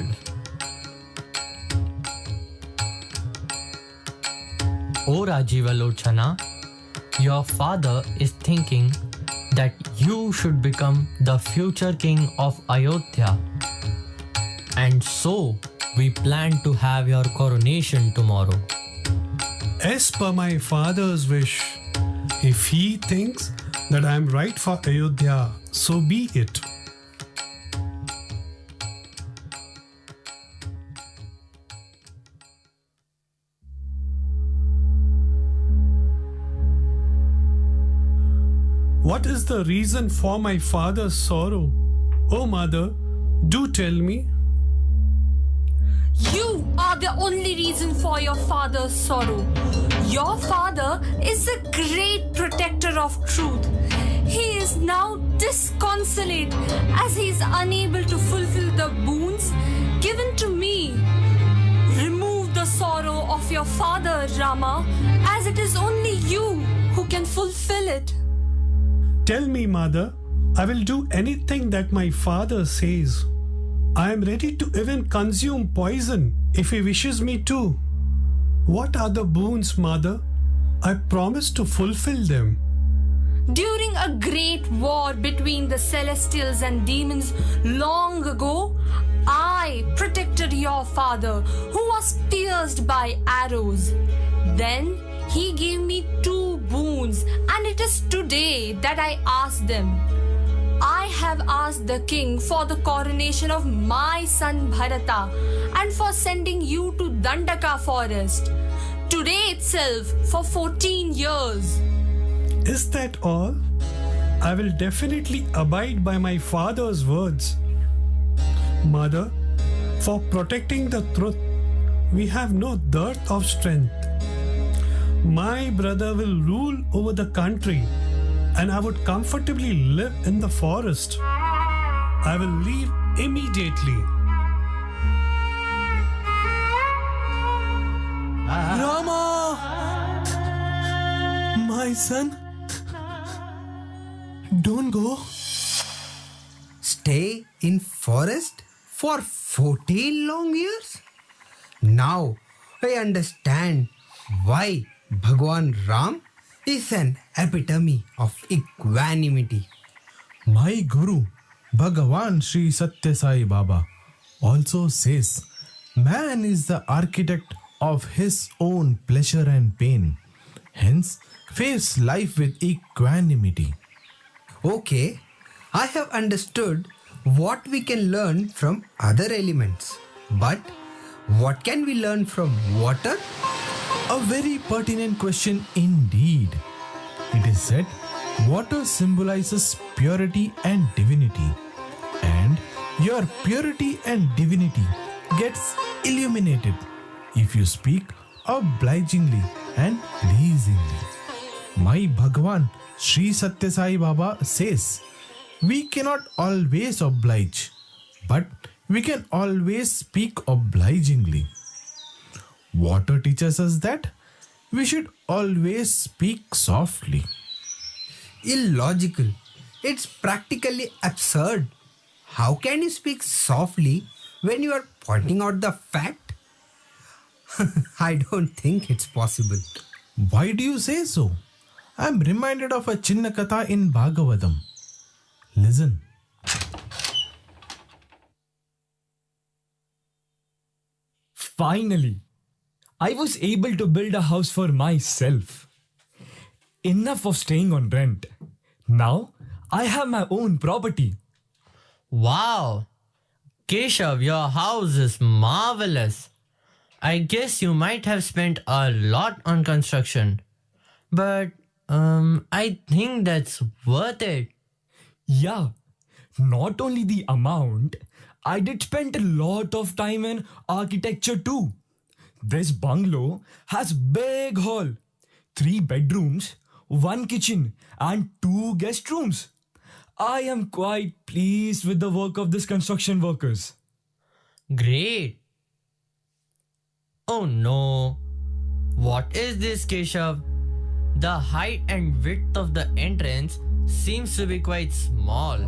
O Rajivalochana, your father is thinking that you should become the future king of Ayodhya. And so we plan to have your coronation tomorrow. As per my father's wish, if he thinks that I am right for Ayodhya, so be it. What is the reason for my father's sorrow? Oh, mother, do tell me. You are the only reason for your father's sorrow. Your father is the great protector of truth. He is now disconsolate as he is unable to fulfill the boons given to me. Remove the sorrow of your father, Rama, as it is only you who can fulfill it. Tell me, mother, I will do anything that my father says. I am ready to even consume poison if he wishes me to. What are the boons, mother? I promise to fulfill them. During a great war between the celestials and demons long ago, I protected your father, who was pierced by arrows. Then he gave me 2 boons, and it is today that I ask them. I have asked the king for the coronation of my son Bharata and for sending you to Dandaka forest. Today itself for 14 years. Is that all? I will definitely abide by my father's words. Mother, for protecting the truth, we have no dearth of strength. My brother will rule over the country, and I would comfortably live in the forest. I will leave immediately. Rama! My son, don't go. Stay in forest for 14 long years? Now I understand why Bhagwan Ram is an epitome of equanimity. My Guru, Bhagavan Sri Sathya Sai Baba, also says man is the architect of his own pleasure and pain. Hence, face life with equanimity. Okay, I have understood what we can learn from other elements. But what can we learn from water? A very pertinent question indeed. It is said water symbolizes purity and divinity, and your purity and divinity gets illuminated if you speak obligingly and pleasingly. My Bhagavan Sri Sathya Sai Baba says, we cannot always oblige, but we can always speak obligingly. Water teaches us that we should always speak softly. Illogical. It's practically absurd. How can you speak softly when you are pointing out the fact? I don't think it's possible. Why do you say so? I am reminded of a Chinnakatha in Bhagavatam. Listen. Finally, I was able to build a house for myself. Enough of staying on rent. Now, I have my own property. Wow! Keshav, your house is marvelous. I guess you might have spent a lot on construction. But, I think that's worth it. Yeah, not only the amount, I did spend a lot of time in architecture too. This bungalow has big hall, 3 bedrooms, 1 kitchen and 2 guest rooms. I am quite pleased with the work of these construction workers. Great. Oh no. What is this, Keshav? The height and width of the entrance seems to be quite small.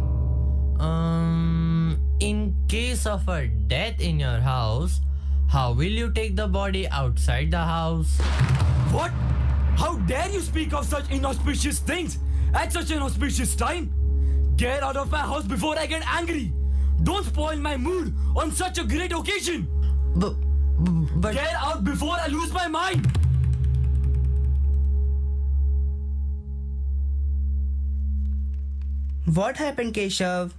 In case of a death in your house, how will you take the body outside the house? What? How dare you speak of such inauspicious things at such an auspicious time? Get out of my house before I get angry. Don't spoil my mood on such a great occasion. But get out before I lose my mind. What happened, Keshav?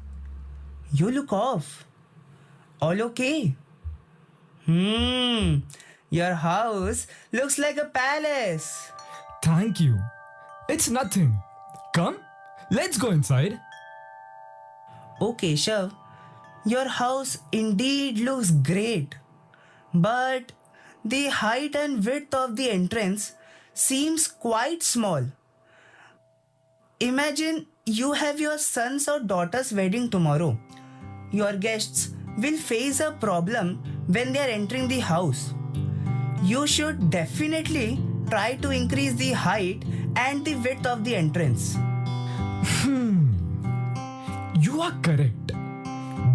You look off. All okay? Your house looks like a palace. Thank you. It's nothing. Come, let's go inside. Oh, Keshav, your house indeed looks great. But the height and width of the entrance seems quite small. Imagine you have your son's or daughter's wedding tomorrow. Your guests will face a problem when they are entering the house. You should definitely try to increase the height and the width of the entrance. You are correct.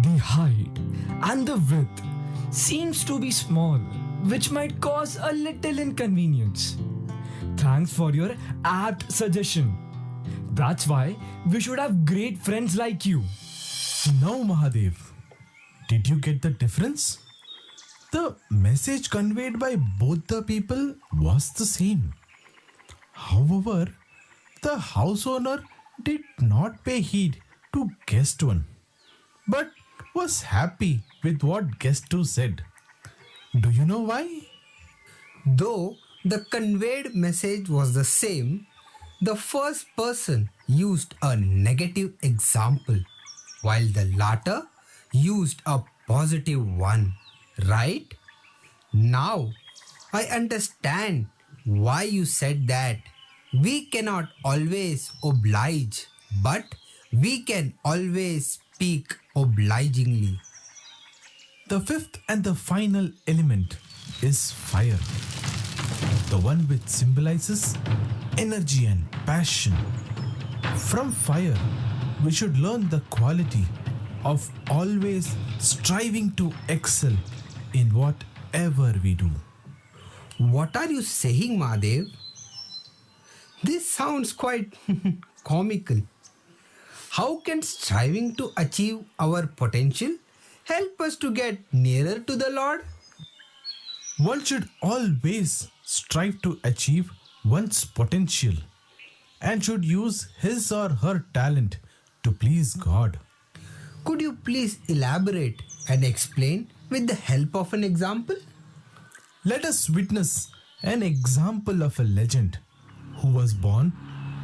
The height and the width seems to be small, which might cause a little inconvenience. Thanks for your apt suggestion. That's why we should have great friends like you. Now, Mahadev, did you get the difference? The message conveyed by both the people was the same. However, the house owner did not pay heed to guest one, but was happy with what guest two said. Do you know why? Though the conveyed message was the same, the first person used a negative example, while the latter used a positive one, right? Now, I understand why you said that we cannot always oblige, but we can always speak obligingly. The fifth and the final element is fire, the one which symbolizes energy and passion. From fire, we should learn the quality of always striving to excel in whatever we do. What are you saying, Mahadev? This sounds quite comical. How can striving to achieve our potential help us to get nearer to the Lord? One should always strive to achieve one's potential and should use his or her talent to please God. Could you please elaborate and explain with the help of an example? Let us witness an example of a legend who was born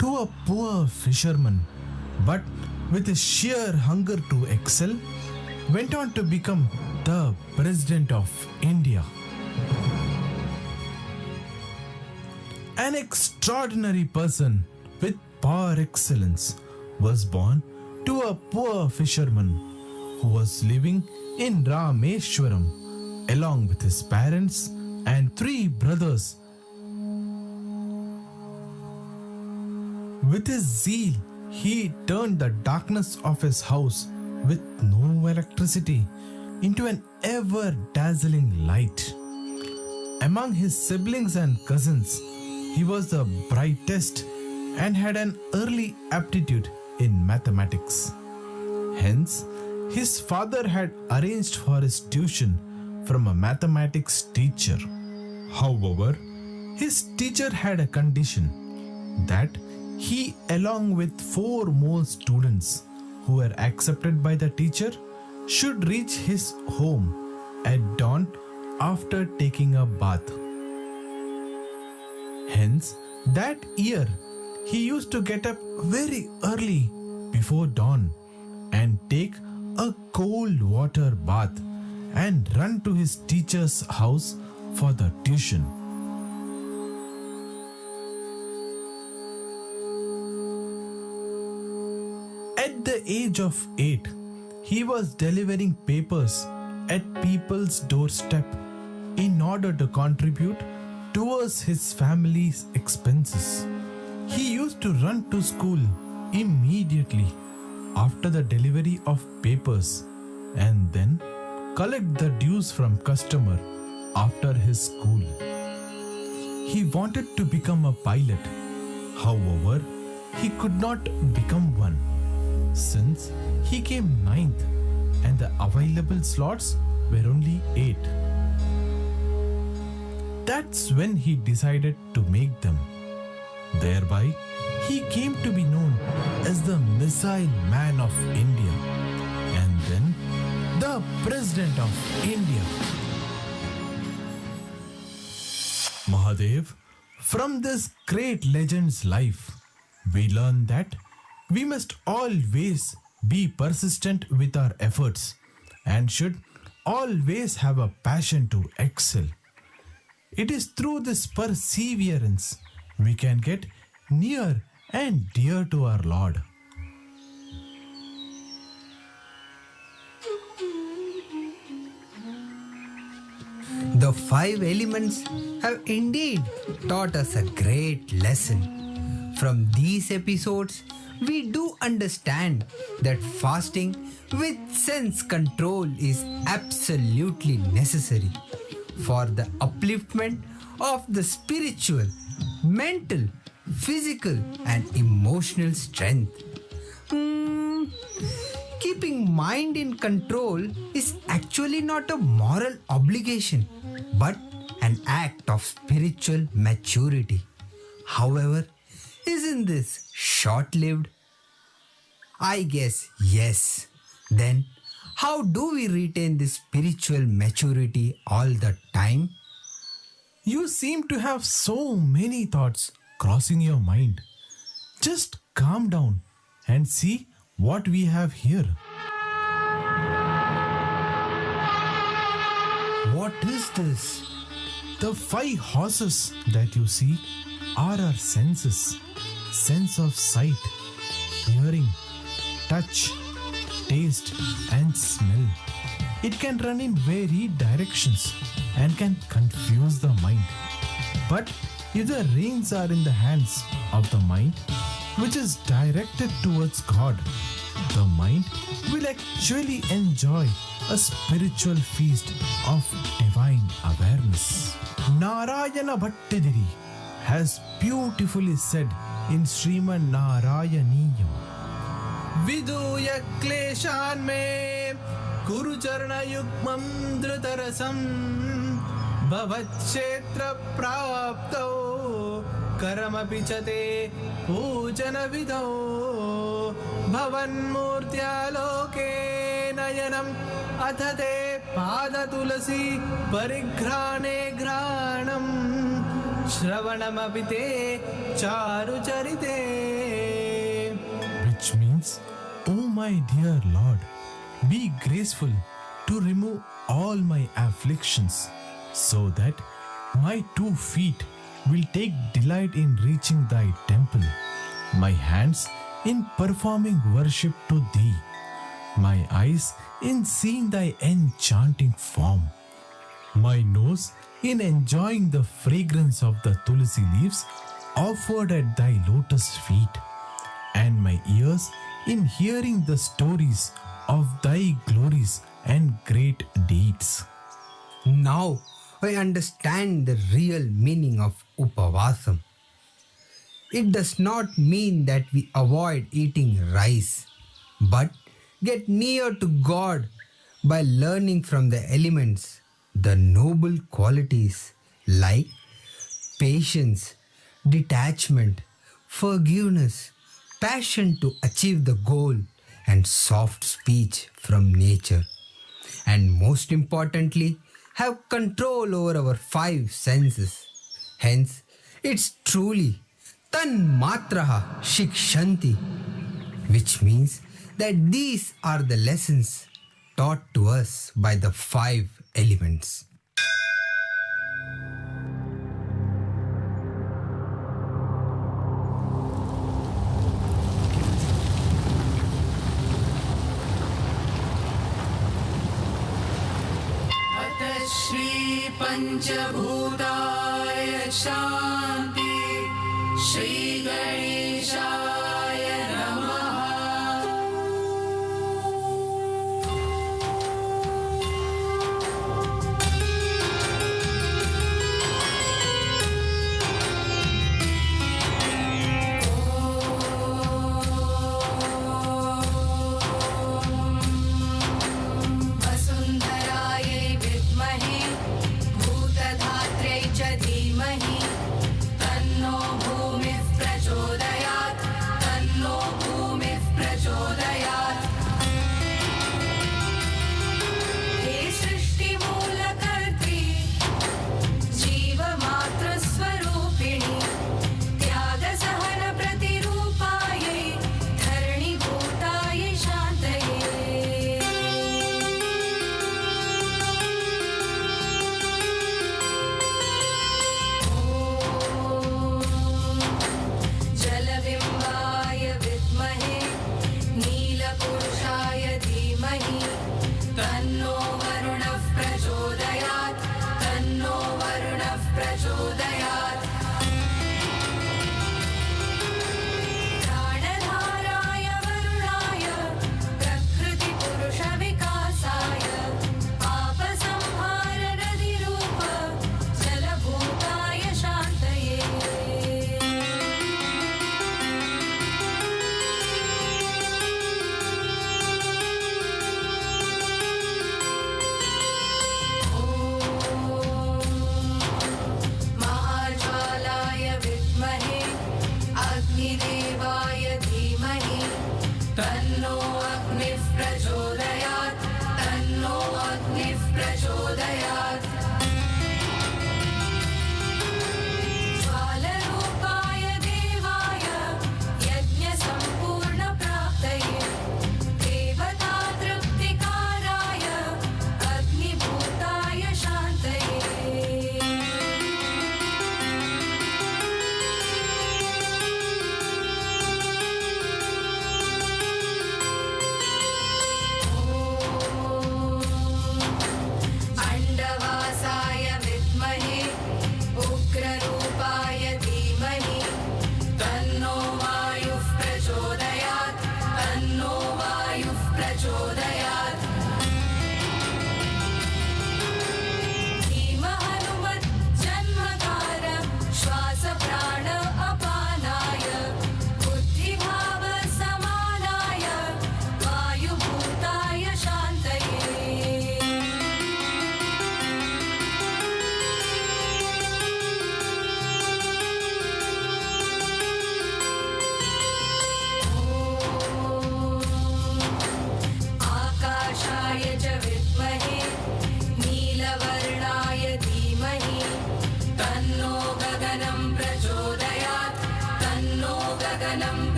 to a poor fisherman, but with a sheer hunger to excel, went on to become the President of India. An extraordinary person with par excellence was born to a poor fisherman who was living in Rameshwaram along with his parents and 3 brothers. With his zeal, he turned the darkness of his house with no electricity into an ever-dazzling light. Among his siblings and cousins, he was the brightest and had an early aptitude in mathematics. Hence, his father had arranged for his tuition from a mathematics teacher. However, his teacher had a condition that he, along with 4 more students who were accepted by the teacher, should reach his home at dawn after taking a bath. Hence, that year, he used to get up very early before dawn and take a cold water bath and run to his teacher's house for the tuition. At the age of 8, he was delivering papers at people's doorstep in order to contribute towards his family's expenses. He used to run to school immediately after the delivery of papers and then collect the dues from customer after his school. He wanted to become a pilot. However, he could not become one since he came 9th and the available slots were only 8. That's when he decided to make them. Thereby, he came to be known as the Missile Man of India and then the President of India. Mahadev, from this great legend's life, we learn that we must always be persistent with our efforts and should always have a passion to excel. It is through this perseverance we can get near and dear to our Lord. The five elements have indeed taught us a great lesson. From these episodes, we do understand that fasting with sense control is absolutely necessary for the upliftment of the spiritual, mental, physical, and emotional strength. Keeping mind in control is actually not a moral obligation, but an act of spiritual maturity. However, isn't this short-lived? I guess yes. Then, how do we retain this spiritual maturity all the time? You seem to have so many thoughts crossing your mind. Just calm down and see what we have here. What is this? The 5 horses that you see are our senses. Sense of sight, hearing, touch, taste and smell. It can run in varied directions and can confuse the mind. But if the reins are in the hands of the mind, which is directed towards God, the mind will actually enjoy a spiritual feast of divine awareness. Narayana Bhattadiri has beautifully said in Sriman Narayaniyam, Viduya kleshan me Guru charna yukmam dhritarasam Bhavatshetra prapto Karama pichate pujana vidho Bhavan murtya loke nayanam Athate pada tulasi parigrane granam Shravanam apite charu charite. Which means, O my dear Lord, be graceful to remove all my afflictions, so that my 2 feet will take delight in reaching thy temple, my hands in performing worship to thee, my eyes in seeing thy enchanting form, my nose in enjoying the fragrance of the tulsi leaves offered at thy lotus feet, and my ears in hearing the stories of thy glories and great deeds. Now I understand the real meaning of Upavasam. It does not mean that we avoid eating rice, but get near to God by learning from the elements the noble qualities like patience, detachment, forgiveness, passion to achieve the goal, and soft speech from nature. And most importantly, have control over our 5 senses. Hence, it's truly tan matraha shikshanti, which means that these are the lessons taught to us by the 5 elements. Shri पंचभूताय शांति श्री गणेशाय नमः धीमहि तन्नो भूमिः प्रचोदयात्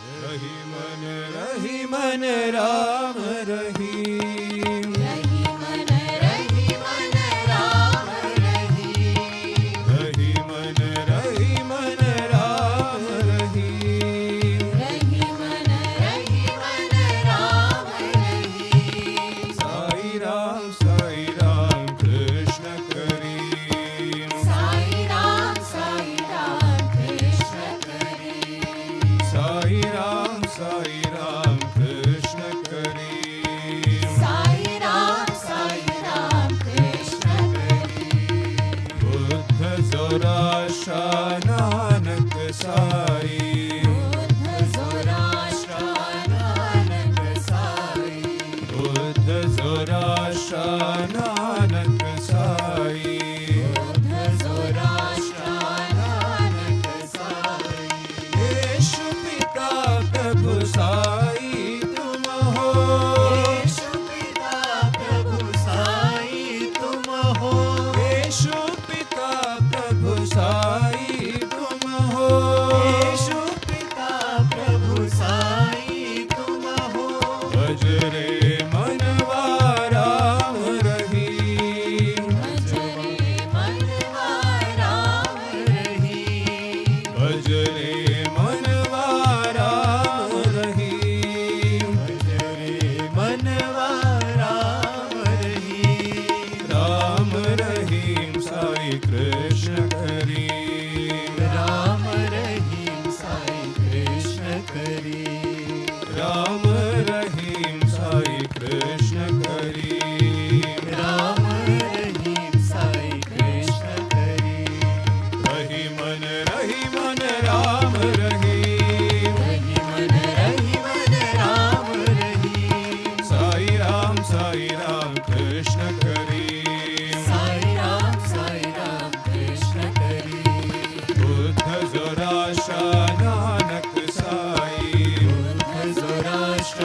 रही मन राम रही रही मन राम रही रही मन राम रही रही मन राम रही साई राम कृष्ण करीम साई राम कृष्ण करीम साई राम कृष्ण करीम साई राम कृष्ण करीम बुद्ध जोराष्ट्र नानक साई बुद्ध जोराष्ट्र नानक साई बुद्ध जोराष्ट्र नानक साई बुद्ध जोराष्ट्र नानक साई यीशु पिता प्रभु साई तुम हो यीशु पिता प्रभु साई तुम हो यीशु पिता प्रभु साई तुम हो यीशु पिता प्रभु साई तुम हो बजरे मनवा राम रही बजरे मनवा राम रही बजरे मनवा राम रही बजरे मनवा राम रही राम रहीम साई कृष्ण करीम राम रहीम साई कृष्ण करीम राम रहीम साई कृष्ण करीम राम रहीम साई कृष्ण करीम रही मन राम रहीम रही मन राम रहीम साई राम कृष्ण करीम साई राम कृष्ण करीम Buddha जोराष्ट्र Nanak Sai Buddha जोराष्ट्र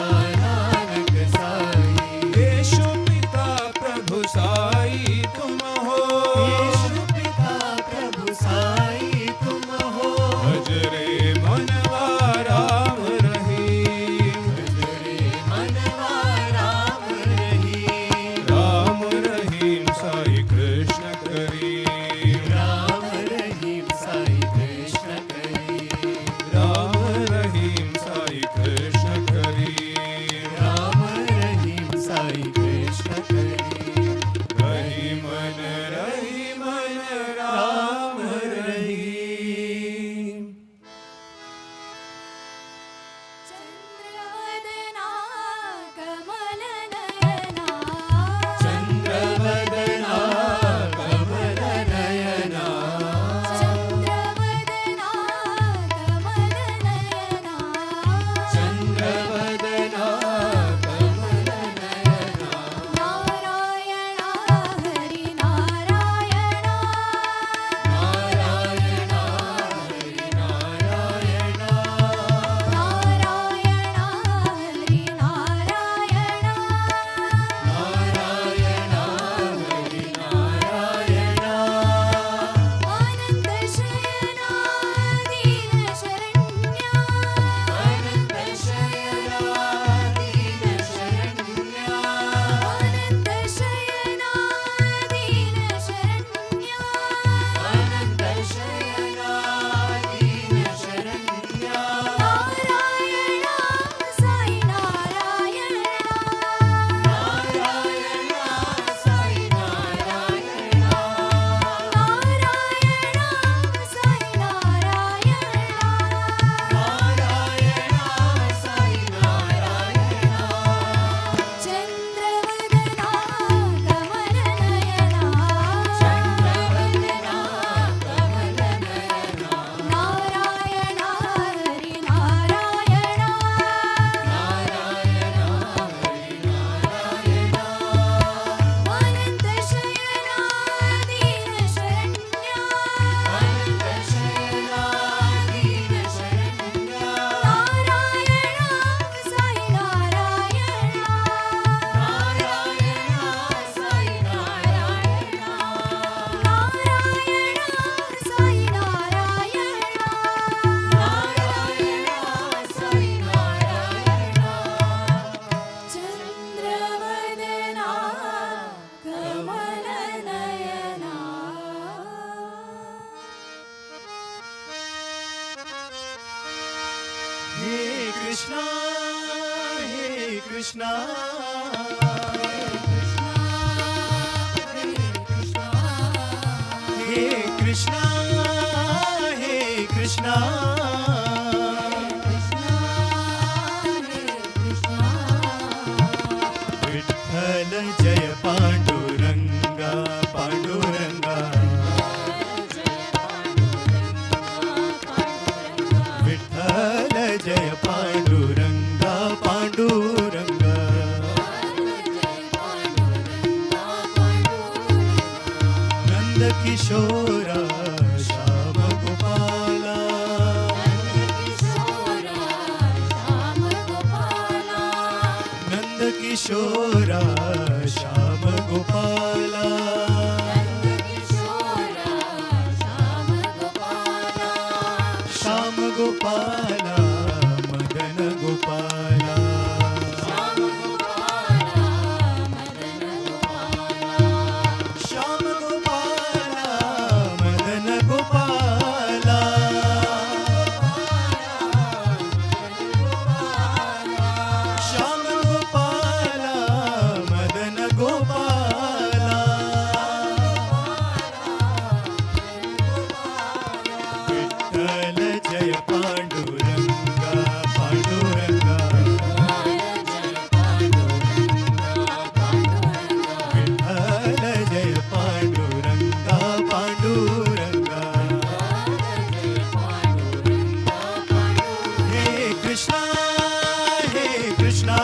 He Krishna, He Krishna, He Krishna, He Krishna. Vitthal जय पांडुरंगा पांडुरंगा विठ्ठल जय पांडुरंगा पांडुरंगा नंद किशोरा श्याम गोपाला नंद किशोरा श्याम गोपाला श्याम गोपाला मदन गोपाला श्याम गोपाला मदन गोपाला श्याम गोपाला मदन गोपाला विठ्ठल जय पांडुरंगा पांडुरंगा विठ्ठल जय पांडुरंगा पांडुरंगा हे कृष्णा हे कृष्णा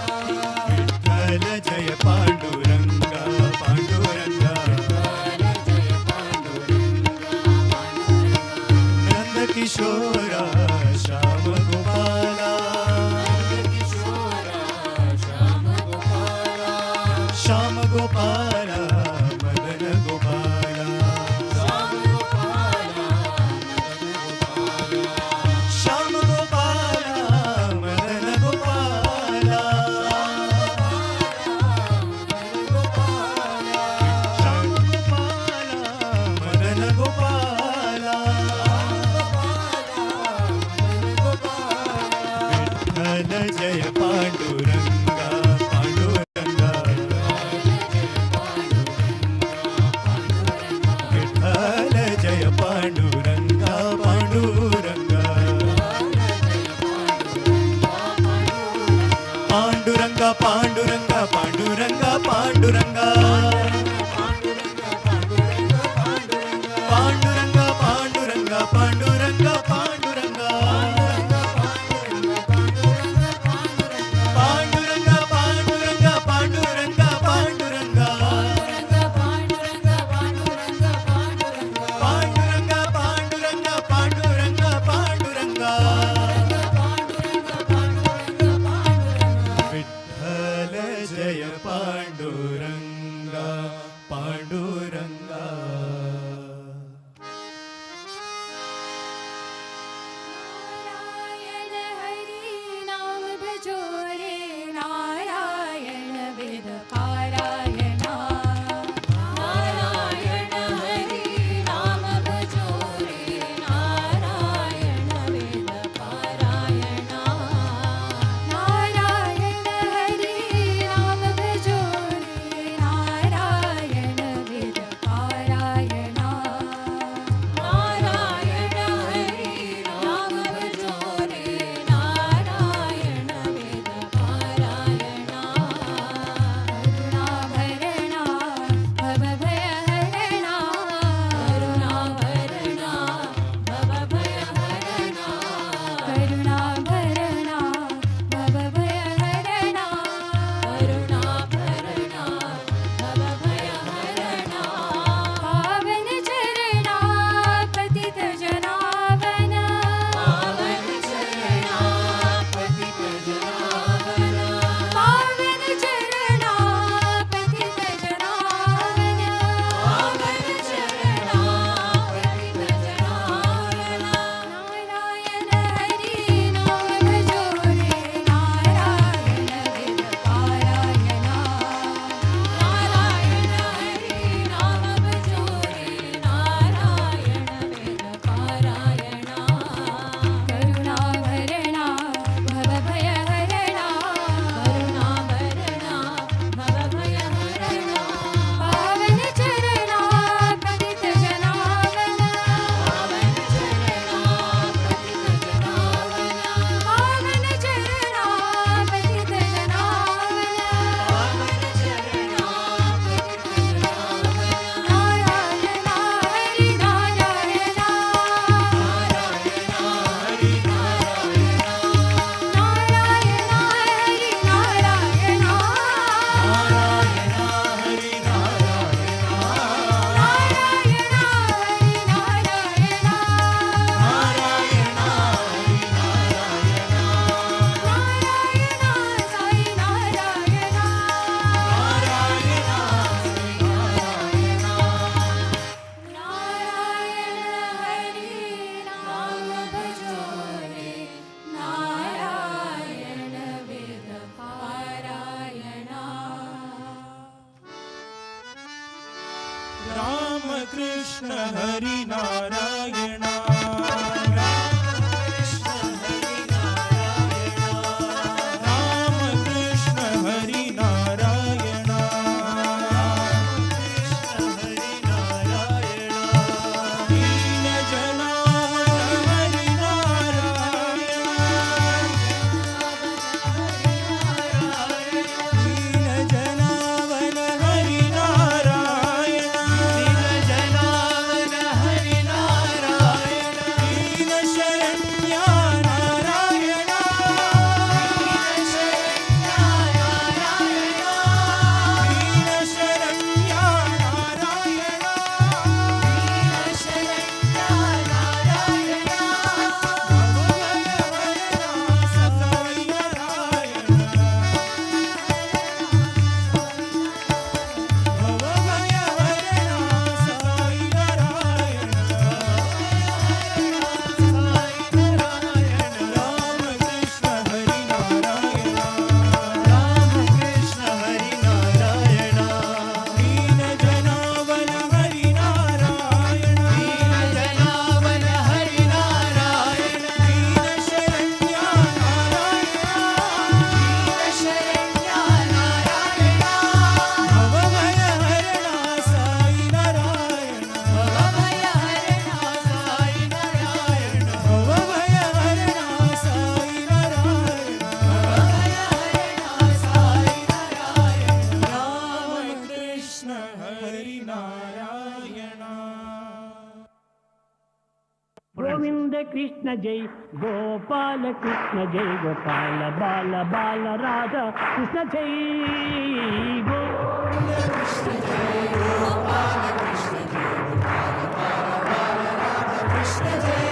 विठ्ठल जय पांडुरंगा पांडुरंगा नंद किशोरा श्याम गोपाला श्याम गोपाला मदन गोपाला श्याम गोपाला मदन गोपाला श्याम गोपाला मदन गोपाला विठ्ठल जय पांडुरंगा पांडुरंगा विठ्ठल जय पांडुरंगा पांडुरंगा पांडुरंगा पांडुरंगा पांडुरंगा पांडुरंगा पांडुरंगा पांडुरंगा पांडुरंगा पांडुरंगा पांडुरंगा पांडुरंगा पांडुरंगा पांडुरंगा पांडुरंगा पांडुरंगा पांडुरंगा विठ्ठल जय पांडुरंगा पांडुरंगा कृष्ण हरि नारायण राम कृष्ण हरि नारायण दीन जनार्दन हरि गोविंद कृष्ण जय गोपाल कृष्ण जय गोपाल बाल बाल राधा कृष्ण जय गोविंद कृष्ण जय गोपाल कृष्ण जय गोपाल बाल बाल राधा कृष्ण जय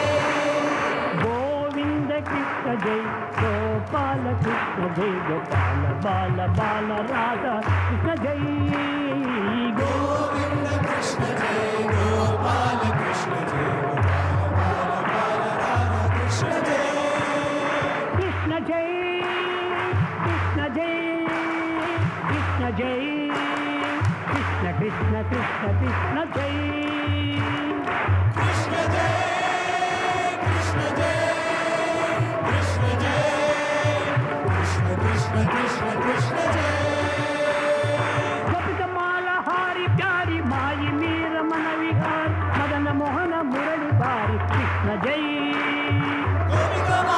गोविंद कृष्ण जय गोपाल कृष्ण जय गोपाल बाल बाल राधा कृष्ण जय गोविंद कृष्ण जय गोपाल कृष्ण जय कृष्ण जय कृष्ण जय कृष्ण जय कृष्ण कृष्ण कृष्ण कृष्ण जय कृष्ण जय कृष्ण जय कृष्ण जय कृष्ण कृष्ण कृष्ण कृष्ण जय गोपिकमाला हारी प्यारी माई मीर मन विहार मदन मोहन मुरलीधारी कृष्ण जय कृष्ण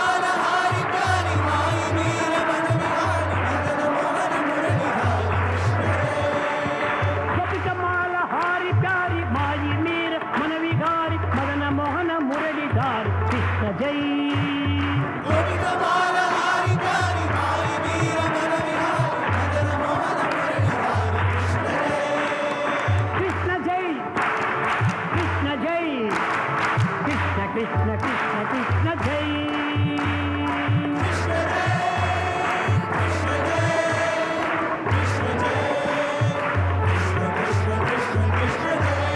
कृष्ण कृष्ण जय कृष्ण जय कृष्ण जय कृष्ण कृष्ण कृष्ण कृष्ण जय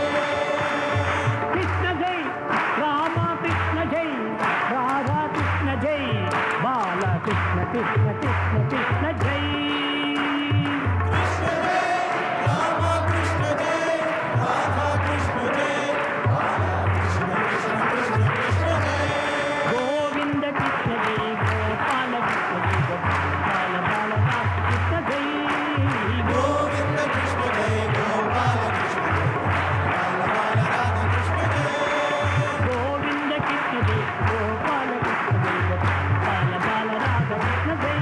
कृष्ण जय राम कृष्ण जय राधा कृष्ण जय बाला कृष्ण कृष्ण कृष्ण कृष्ण जय कृष्ण जय राम कृष्ण जय राधा कृष्ण जय गोविंद कृष्ण जय गोपाल कृष्ण जय गोपाल बाल कृष्ण जय गोविंद कृष्ण जय गोपाल कृष्ण जय राधा कृष्ण जय गोविंद कृष्ण जय गोपाल कृष्ण जय गोपाल बाल राधा कृष्ण जय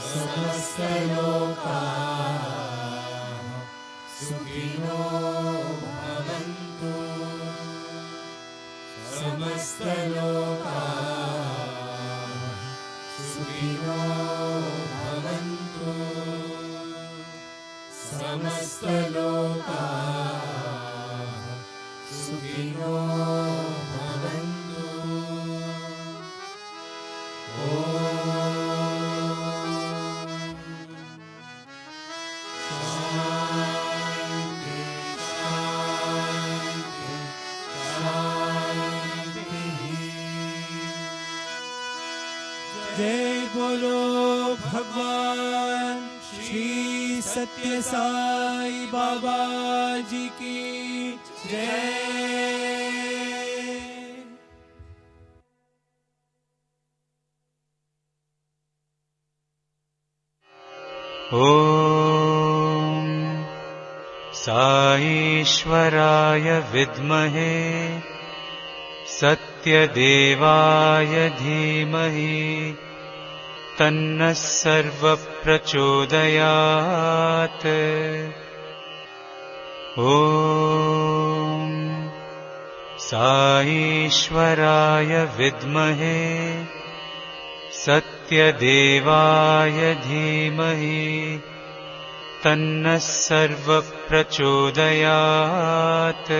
समस्तलोकाः सुखिनो भवन्तु समस्तलोकाः सुखिनो भवन्तु समस्तलोकाः सुखिनो भवन्तु जय बोलो भगवान श्री सत्य साई बाबा जी की जय। ॐ साईश्वराय विद्महे सत्यदेवाय धीमहि तन्नः सर्वप्रचोदयात्। ॐ साईश्वराय विद्महे सत्यदेवाय धीमहि तन्नः सर्वप्रचोदयात्।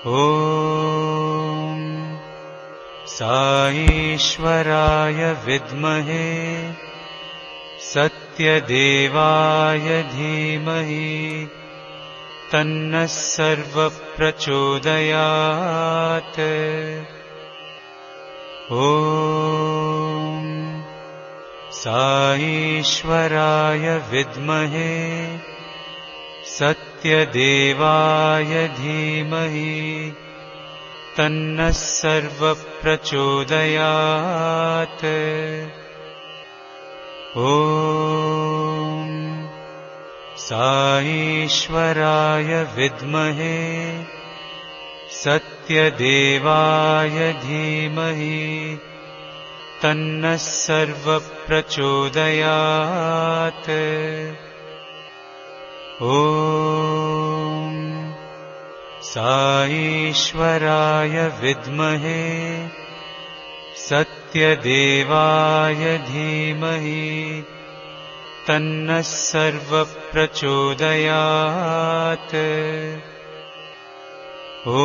ॐ साईश्वराय विद्महे सत्यदेवाय धीमहि तन्नः सर्वप्रचोदयात्। ॐ साईश्वराय विद्महे सत्यदेवाय धीमहि तन्नः सर्वप्रचोदयात्। ॐ साईश्वराय विद्महे सत्यदेवाय धीमहि तन्नः सर्वप्रचोदयात्। ॐ साईश्वराय विद्महे सत्यदेवाय धीमहि तन्नः सर्वप्रचोदयात्। ॐ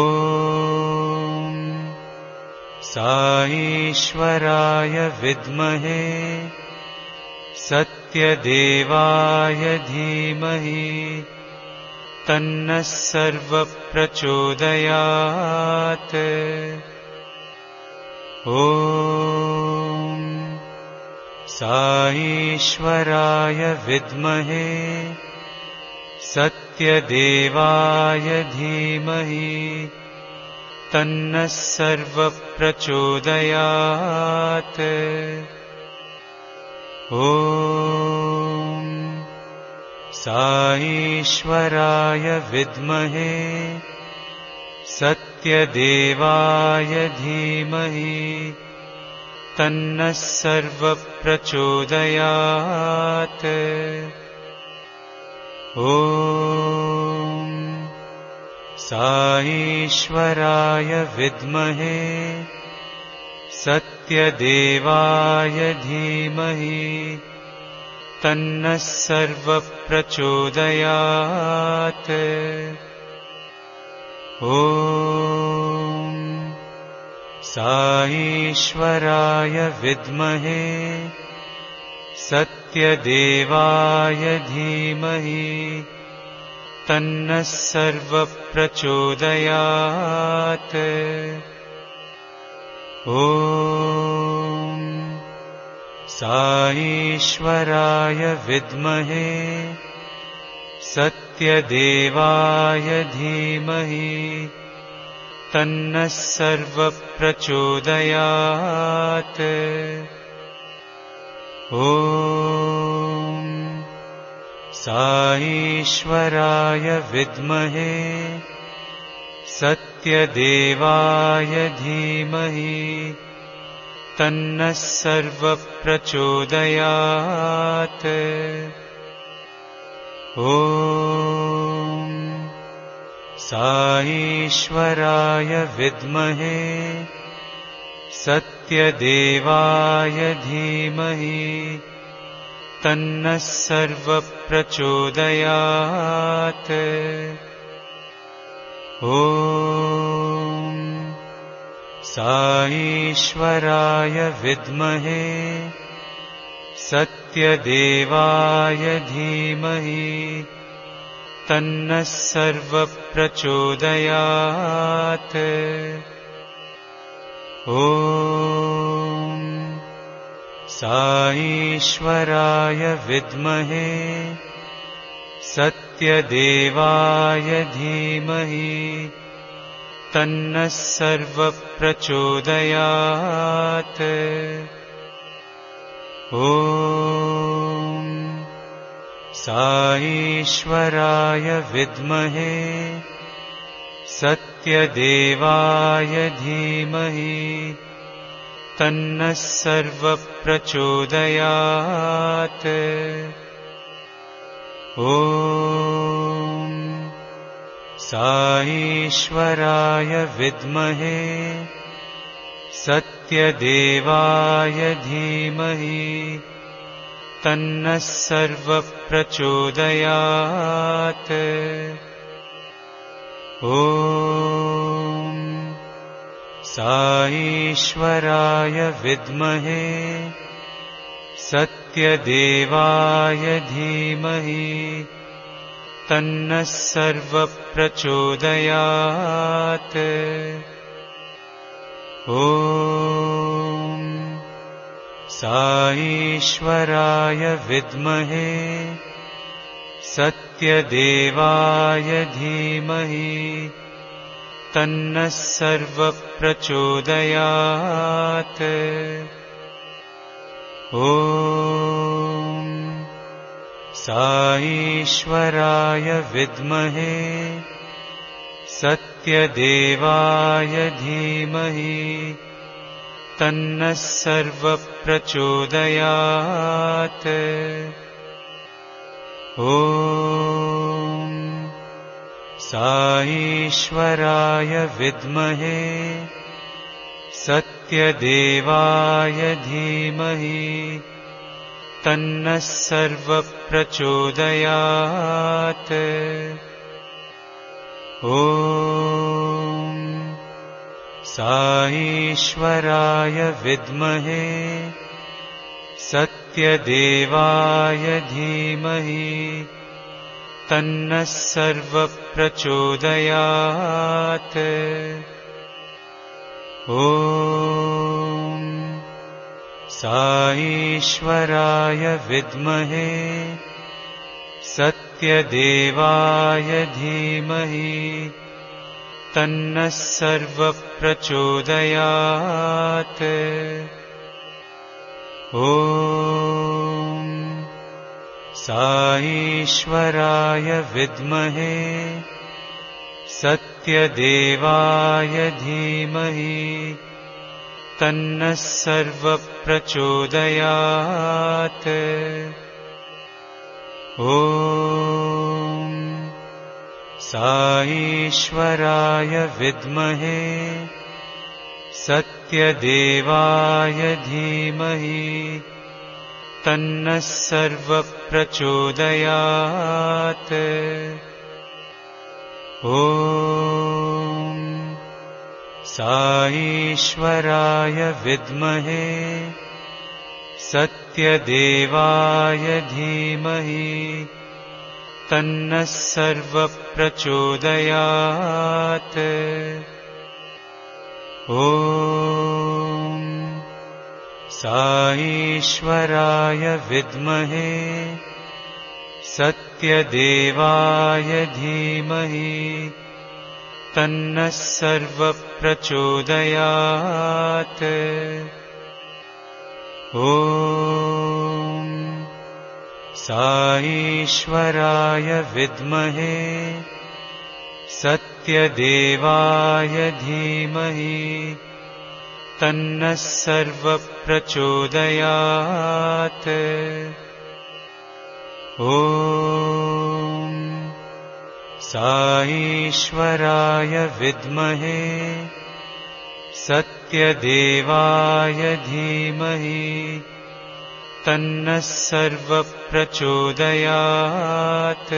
साईश्वराय विद्महे सत्यदेवाय धीमहि तन्नः सर्वप्रचोदयात्। ॐ साईश्वराय विद्महे सत्यदेवाय धीमहि तन्नः सर्वप्रचोदयात्। ॐ साईश्वराय विद्महे सत्यदेवाय धीमहि तन्नः सर्वप्रचोदयात्। ॐ साईश्वराय विद्महे सत्यदेवाय धीमहि तन्नः सर्वप्रचोदयात्। ॐ साईश्वराय विद्महे सत्यदेवाय धीमहि तन्नः सर्वप्रचोदयात्। ॐ साईश्वराय विद्महे सत्यदेवाय धीमहि तन्नः सर्वप्रचोदयात्। ॐ साईश्वराय विद्महे सत्यदेवाय धीमहि तन्नः सर्वप्रचोदयात्। ॐ साईश्वराय विद्महे सत्यदेवाय धीमहि तन्नः सर्वप्रचोदयात्। ॐ साईश्वराय विद्महे सत्यदेवाय धीमहि तन्नः सर्वप्रचोदयात्। ॐ साईश्वराय विद्महे सत्यदेवाय धीमहि तन्नः सर्वप्रचोदयात्। ॐ साईश्वराय विद्महे सत्यदेवाय धीमहि तन्नः सर्वप्रचोदयात्। ॐ साईश्वराय विद्महे सत्यदेवाय धीमहि तन्नः सर्वप्रचोदयात्। ॐ साईश्वराय विद्महे सत्यदेवाय धीमहि तन्नः सर्वप्रचोदयात्। ॐ साईश्वराय विद्महे सत्यदेवाय धीमहि तन्नः सर्वप्रचोदयात्। ॐ साईश्वराय विद्महे सत्यदेवाय धीमहि तन्नः सर्वप्रचोदयात्। ॐ साईश्वराय विद्महे सत्यदेवाय धीमहि तन्नः सर्वप्रचोदयात्। ॐ साईश्वराय विद्महे सत्यदेवाय धीमहि तन्नः सर्वप्रचोदयात्। ॐ साईश्वराय विद्महे सत्यदेवाय धीमहि तन्नः सर्वप्रचोदयात्। ॐ साईश्वराय विद्महे सत्यदेवाय धीमहि तन्नः सर्वप्रचोदयात्। ॐ साईश्वराय विद्महे सत्यदेवाय धीमहि तन्नः सर्वप्रचोदयात्। ॐ साईश्वराय विद्महे सत्यदेवाय धीमहि तन्नः सर्वप्रचोदयात्। ॐ साईश्वराय विद्महे सत्यदेवाय धीमहि तन्नः सर्वप्रचोदयात्। ॐ साईश्वराय विद्महे सत्यदेवाय धीमहि तन्नः सर्वप्रचोदयात्। ॐ साईश्वराय विद्महे सत्यदेवाय धीमहि तन्नः सर्वप्रचोदयात्।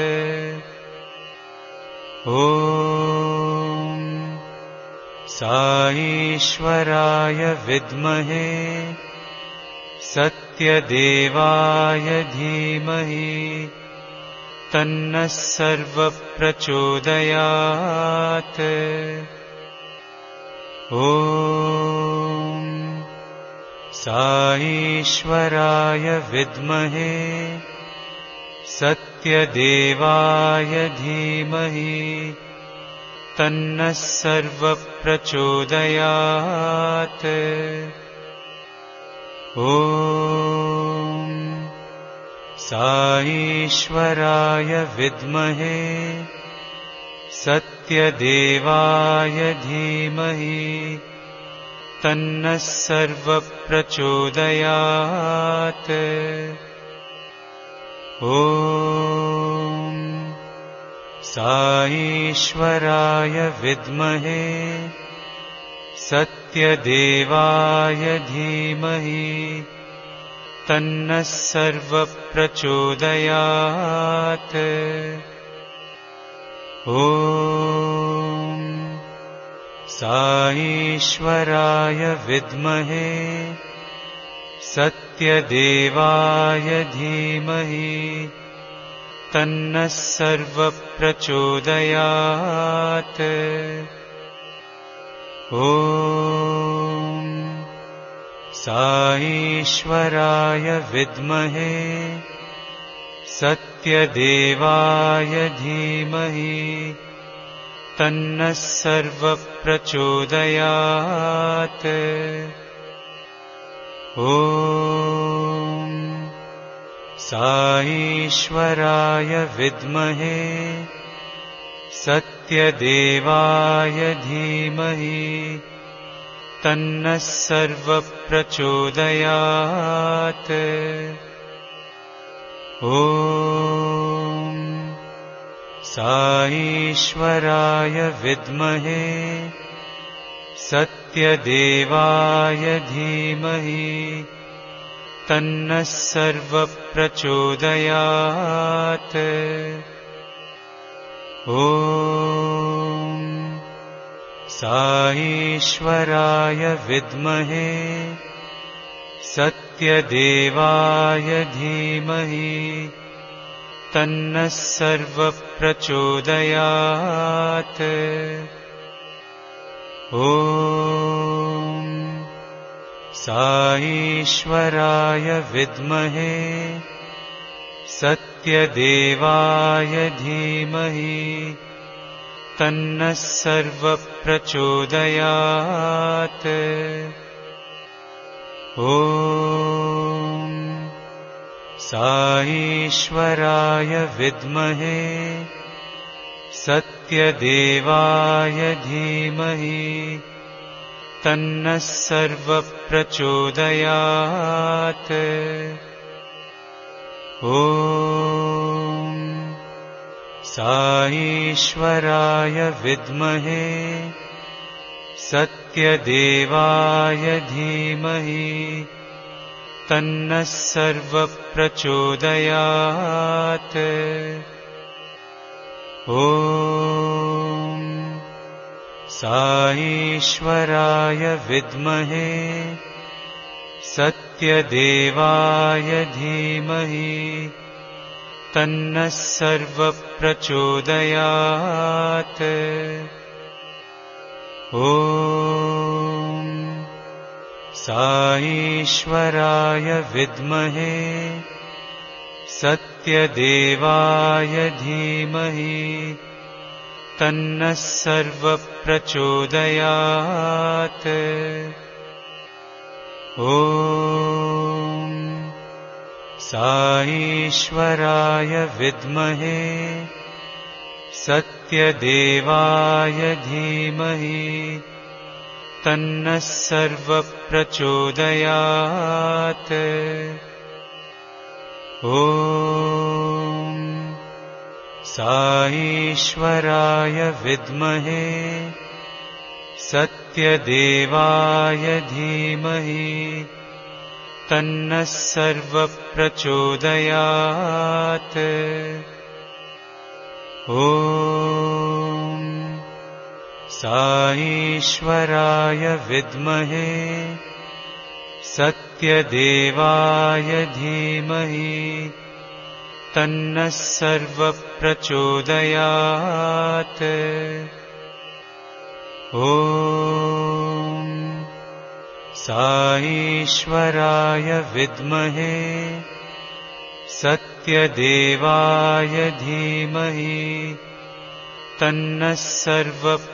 ॐ साईश्वराय विद्महे सत्यदेवाय धीमहि तन्नः सर्वप्रचोदयात्। ॐ साईश्वराय विद्महे सत्यदेवाय धीमहि तन्नः सर्वप्रचोदयात्। ॐ साईश्वराय विद्महे सत्यदेवाय धीमहि तन्नः सर्वप्रचोदयात्। ॐ साईश्वराय विद्महे सत्यदेवाय धीमहि तन्नः सर्वप्रचोदयात्। ॐ साईश्वराय विद्महे सत्यदेवाय धीमहि तन्नः सर्वप्रचोदयात्। ॐ साईश्वराय विद्महे सत्यदेवाय धीमहि तन्नः सर्वप्रचोदयात्। ॐ साईश्वराय विद्महे सत्यदेवाय धीमहि तन्नः सर्वप्रचोदयात्। ॐ साईश्वराय विद्महे सत्यदेवाय धीमहि तन्नः सर्वप्रचोदयात्। ॐ साईश्वराय विद्महे सत्यदेवाय धीमहि तन्नः सर्वप्रचोदयात्। ॐ साईश्वराय विद्महे सत्यदेवाय धीमहि तन्नः सर्वप्रचोदयात्। ॐ साईश्वराय विद्महे सत्यदेवाय धीमहि तन्नः सर्वप्रचोदयात्। ॐ साईश्वराय विद्महे सत्यदेवाय धीमहि तन्नः सर्वप्रचोदयात्। ॐ साईश्वराय विद्महे सत्यदेवाय धीमहि तन्नः सर्वप्रचोदयात्। ॐ साईश्वराय विद्महे सत्यदेवाय धीमहि तन्नः सर्वप्रचोदयात्। ॐ साईश्वराय विद्महे सत्यदेवाय धीमहि तन्नः सर्वप्रचोदयात्। ॐ साईश्वराय विद्महे सत्यदेवाय धीमहि तन्नः सर्वप्रचोदयात्। ॐ साईश्वराय विद्महे सत्यदेवाय धीमहि तन्नः सर्वप्रचोदयात्। ॐ साईश्वराय विद्महे सत्यदेवाय धीमहि तन्नः सर्वप्रचोदयात्।